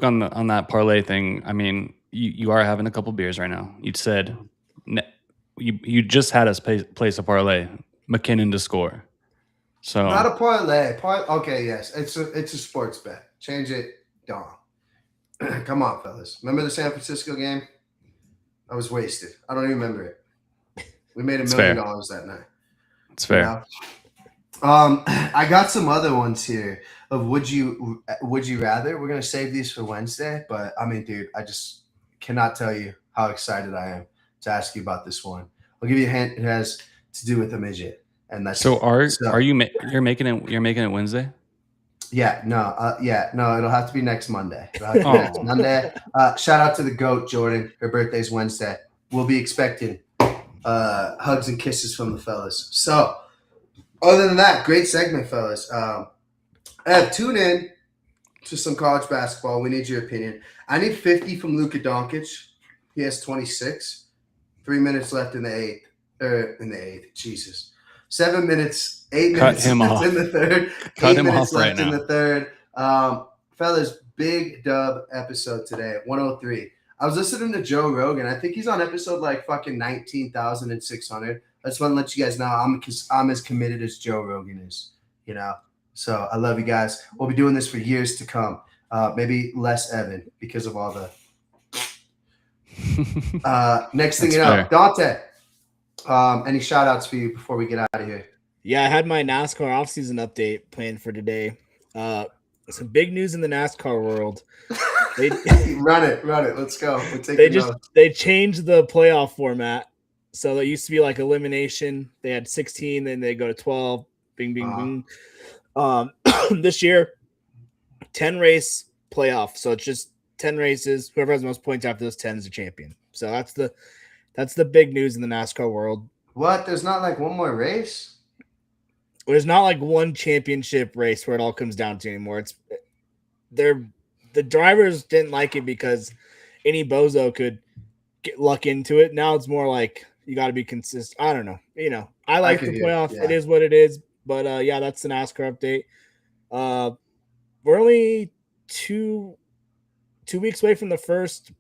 on that parlay thing. I mean, you are having a couple beers right now. You said you just had us place a parlay, McKinnon to score. So not a parlay. Okay, yes, it's a sports bet. Change it, Dom. Come on, fellas. Remember the San Francisco game? I was wasted. I don't even remember it. We made $1 million that night. It's fair. You know? I got some other ones here of would you rather. We're gonna save these for Wednesday, but I mean, dude, I just cannot tell you how excited I am to ask you about this one. I'll give you a hint. It has to do with a midget, and that's are you making it Wednesday? Yeah, no, it'll have to be next Monday. Next Monday. Shout out to the GOAT, Jordan. Her birthday's Wednesday. We'll be expecting hugs and kisses from the fellas. So, other than that, great segment, fellas. Ed, tune in to some college basketball. We need your opinion. I need 50 from Luka Doncic. He has 26. 3 minutes left in the eighth. Jesus. 7 minutes, 8 minutes left in the third. Cut him off right now. In the third. Fellas, big dub episode today at 103. I was listening to Joe Rogan. I think he's on episode like fucking 19,600. I just want to let you guys know I'm as committed as Joe Rogan is, you know. So I love you guys. We'll be doing this for years to come. Maybe less Evan because of all the next thing you know, fair. Dante. Any shout outs for you before we get out of here? Yeah, I had my NASCAR offseason update planned for today. Some big news in the NASCAR world. They Run it. Let's go. We're they taking just notes. they changed the playoff format. So it used to be like elimination. They had 16, then they go to 12. Bing, bing, bing. This year, 10 race playoff. So it's just 10 races. Whoever has the most points after those 10 is a champion. So that's the big news in the NASCAR world. What? There's not like one more race? There's not like one championship race where it all comes down to anymore. The drivers didn't like it because any bozo could get luck into it. Now it's more like you got to be consistent. I don't know. I like the playoff. Yeah. It is what it is. But that's the NASCAR update. We're only two weeks away from the first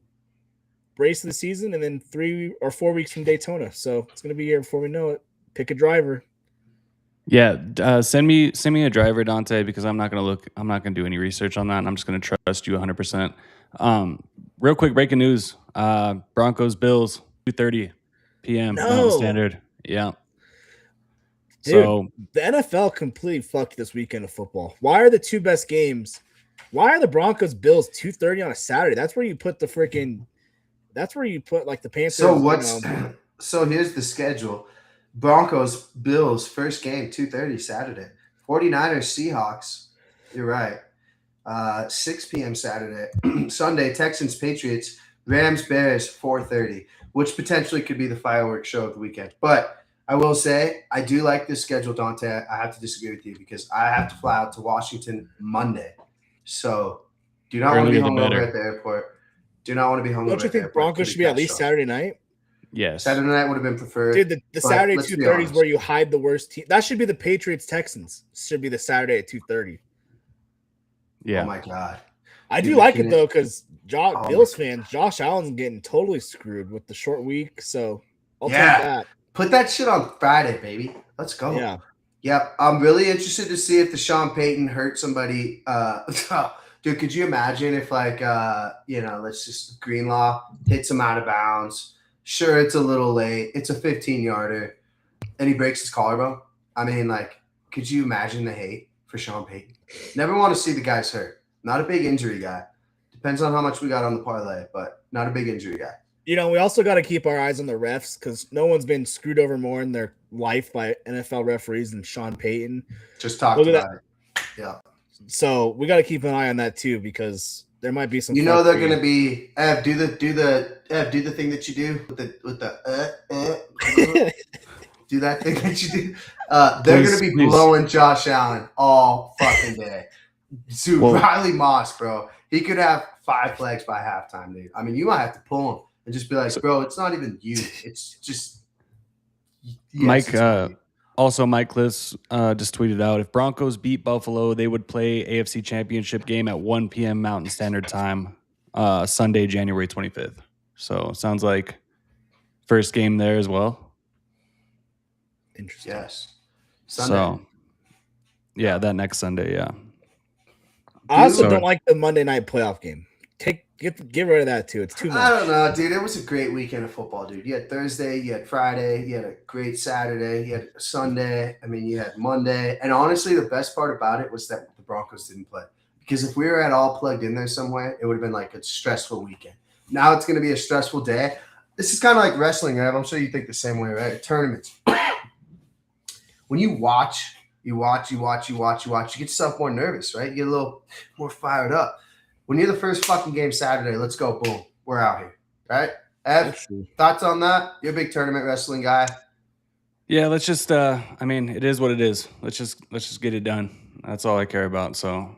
race of the season, and then 3 or 4 weeks from Daytona. So it's gonna be here before we know it. Pick a driver. Yeah, send me a driver, Dante, because I'm not gonna do any research on that, and I'm just gonna trust you 100%. Real quick, breaking news: Broncos Bills 2:30 p.m. Mountain Standard. Yeah. Dude, so the NFL completely fucked this weekend of football. Why are the two best games? Why are the Broncos Bills 2:30 on a Saturday? That's where you put the freaking. That's where you put like the Panthers. So so here's the schedule. Broncos, Bills, first game, 2:30 Saturday. 49ers, Seahawks. You're right. 6 p.m. Saturday. Sunday, Texans, Patriots, Rams, Bears, 4:30, which potentially could be the fireworks show of the weekend. But I will say, I do like this schedule, Dante. I have to disagree with you because I have to fly out to Washington Monday. So do not want to be hungover at the airport. Do not want to be hungover. Don't you think Broncos should be at least Saturday night? Yes. Saturday night would have been preferred. Dude, the Saturday 2:30 is where you hide the worst team. That should be the Patriots Texans. Should be the Saturday at 2:30. Yeah. Oh my God. I do like it though, because Bills fans, Josh Allen's getting totally screwed with the short week. So I'll take that. Put that shit on Friday, baby. Let's go. Yeah. Yep. I'm really interested to see if the Sean Payton hurt somebody. Dude, could you imagine if let's just Greenlaw hits him out of bounds. Sure, it's a little late. It's a 15-yarder, and he breaks his collarbone. I mean, could you imagine the hate for Sean Payton? Never want to see the guys hurt. Not a big injury guy. Depends on how much we got on the parlay, but not a big injury guy. We also got to keep our eyes on the refs because no one's been screwed over more in their life by NFL referees than Sean Payton. Just talked about it. Yeah. So we got to keep an eye on that too because there might be some. They're going to be do the thing that you do with the do that thing that you do. They're going to be blowing Josh Allen all fucking day. Dude, Riley Moss, bro, he could have 5 flags by halftime, dude. I mean, you might have to pull him and just be like, bro, it's not even you. It's just Mike. Also, Mike Kliss just tweeted out, if Broncos beat Buffalo, they would play AFC Championship game at 1 p.m. Mountain Standard Time, Sunday, January 25th. So sounds like first game there as well. Interesting. Yes. Sunday. So, yeah, that next Sunday, yeah. I also don't like the Monday night playoff game. Get rid of that too. It's too much. I don't know, dude. It was a great weekend of football, dude. You had Thursday, you had Friday, you had a great Saturday, you had Sunday. I mean, you had Monday. And honestly, the best part about it was that the Broncos didn't play. Because if we were at all plugged in there somewhere, it would have been like a stressful weekend. Now it's going to be a stressful day. This is kind of like wrestling, right? I'm sure you think the same way, right? Tournaments. When you watch, you get yourself more nervous, right? You get a little more fired up. When you're the first fucking game Saturday, let's go, boom, we're out here, right? Ev, thoughts on that? You're a big tournament wrestling guy. Yeah, let's just. It is what it is. Let's just get it done. That's all I care about. So,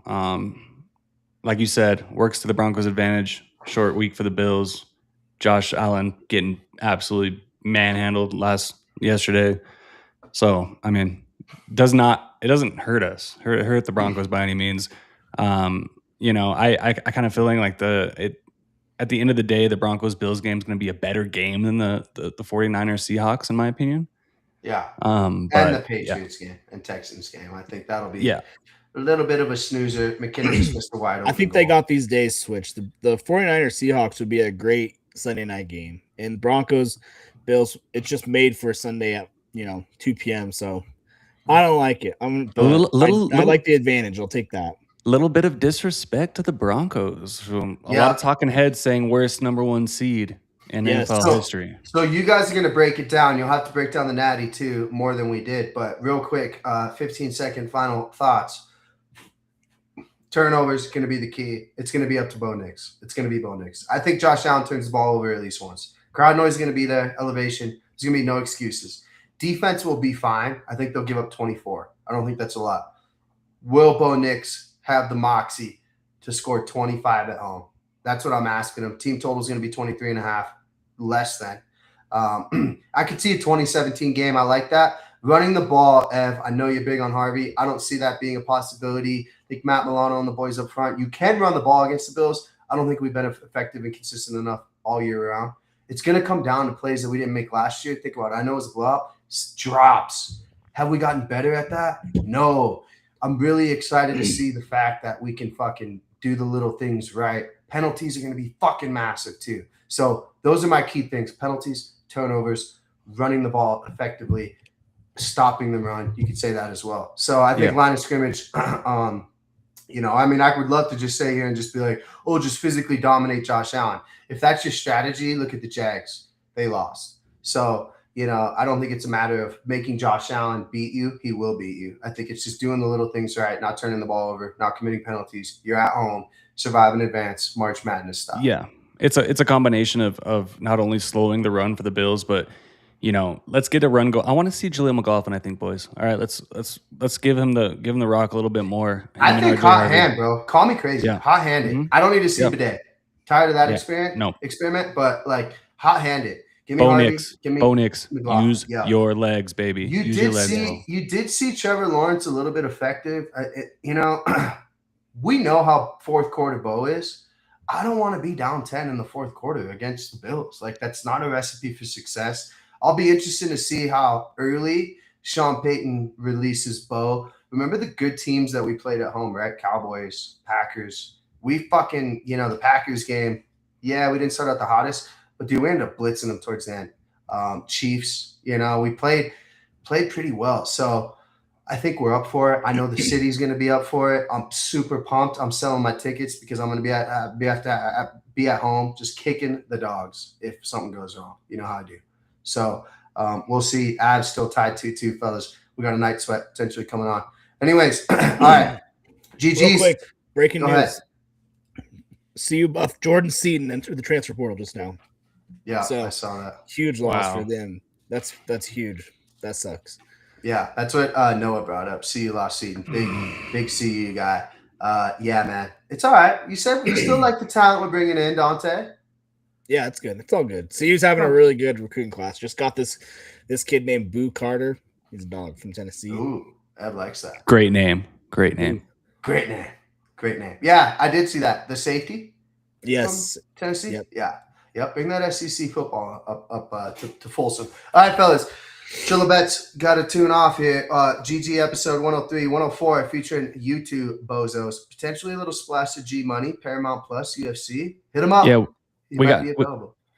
like you said, works to the Broncos' advantage. Short week for the Bills. Josh Allen getting absolutely manhandled yesterday. So, I mean, it doesn't hurt us. Hurt the Broncos by any means. I kind of feeling like at the end of the day, the Broncos Bills game is going to be a better game than the 49ers Seahawks, in my opinion. Yeah. And the Patriots game and Texans game. I think that'll be a little bit of a snoozer. McKinnon just missed the wide open. I think they got these days switched. The 49ers Seahawks would be a great Sunday night game. And Broncos Bills, it's just made for Sunday at 2 p.m. So I don't like it. I like the advantage. I'll take that. Little bit of disrespect to the Broncos. A lot of talking heads saying worst #1 seed in NFL history. So you guys are going to break it down. You'll have to break down the Natty too, more than we did. But real quick, 15-second final thoughts. Turnovers going to be the key. It's going to be up to Bo Nix. It's going to be Bo Nix. I think Josh Allen turns the ball over at least once. Crowd noise is going to be there. Elevation. There's going to be no excuses. Defense will be fine. I think they'll give up 24. I don't think that's a lot. Will Bo Nix have the moxie to score 25 at home? That's what I'm asking him. Team total is going to be 23.5, less than. I could see a 2017 game. I like that. Running the ball, Ev, I know you're big on Harvey. I don't see that being a possibility. I think Matt Milano and the boys up front, you can run the ball against the Bills. I don't think we've been effective and consistent enough all year round. It's going to come down to plays that we didn't make last year. Think about it. I know it's a blowout. Drops. Have we gotten better at that? No. I'm really excited to see the fact that we can fucking do the little things right. Penalties are going to be fucking massive too. So those are my key things. Penalties, turnovers, running the ball effectively, stopping the run. You could say that as well. So I think line of scrimmage, I would love to just say here and just be like, oh, just physically dominate Josh Allen. If that's your strategy, look at the Jags. They lost. So, I don't think it's a matter of making Josh Allen beat you. He will beat you. I think it's just doing the little things right, not turning the ball over, not committing penalties. You're at home, survive in advance, March Madness stuff. Yeah. It's a combination of not only slowing the run for the Bills, but let's get a run go. I want to see Jaleel McLaughlin, I think, boys. All right, let's give him the rock a little bit more. I think hot hand, bro. Call me crazy. Yeah. Hot handed. Mm-hmm. I don't need to see bidet. Tired of that experiment, but like hot handed. Give me Bo Nix. Use your legs, baby. You did see Trevor Lawrence a little bit effective. We know how fourth quarter Bo is. I don't want to be down 10 in the fourth quarter against the Bills. Like, that's not a recipe for success. I'll be interested to see how early Sean Payton releases Bo. Remember the good teams that we played at home, right? Cowboys, Packers. We fucking, the Packers game. Yeah, we didn't start out the hottest. But dude, we ended up blitzing them towards the end. Chiefs, we played pretty well. So I think we're up for it. I know the city's going to be up for it. I'm super pumped. I'm selling my tickets because I'm going to be at home just kicking the dogs if something goes wrong. You know how I do. So we'll see. Avs still tied 2-2, fellas. We got a night sweat potentially coming on. Anyways, all right. GG's. Real quick, breaking news. CU Buff Jordan Seaton entered the transfer portal just now. Yeah, so I saw that. Huge loss for them. That's huge. That sucks. Yeah, that's what Noah brought up. CU lost Seaton. Big CU guy. Yeah, man. It's all right. You said you still like the talent we're bringing in, Dante? Yeah, it's good. It's all good. CU's having a really good recruiting class. Just got this kid named Boo Carter. He's a dog from Tennessee. Ooh, Ed likes that. Great name. Yeah, I did see that. The safety? Yes. From Tennessee? Yep. Yeah. Yep. Bring that SEC football up to Folsom. All right, fellas. Chillabets got to tune off here. GG episode 103, 104 featuring you two bozos. Potentially a little splash of G Money, Paramount Plus, UFC. Hit them up. Yeah,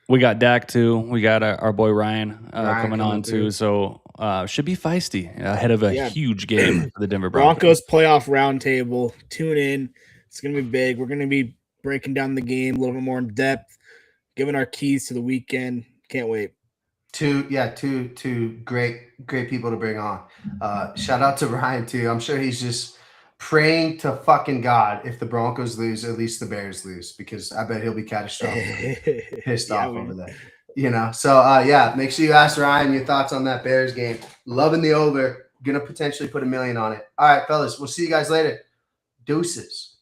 we got Dak too. We got our boy Ryan coming on too. So should be feisty ahead of a huge game for the Denver Broncos playoff roundtable. Tune in. It's going to be big. We're going to be breaking down the game a little bit more in depth, giving our keys to the weekend. Can't wait. Two great people to bring on. Shout out to Ryan too. I'm sure he's just praying to fucking God if the Broncos lose, at least the Bears lose, because I bet he'll be catastrophic pissed off over that. So make sure you ask Ryan your thoughts on that Bears game. Loving the over. Gonna potentially put $1 million on it. All right, fellas, we'll see you guys later. Deuces.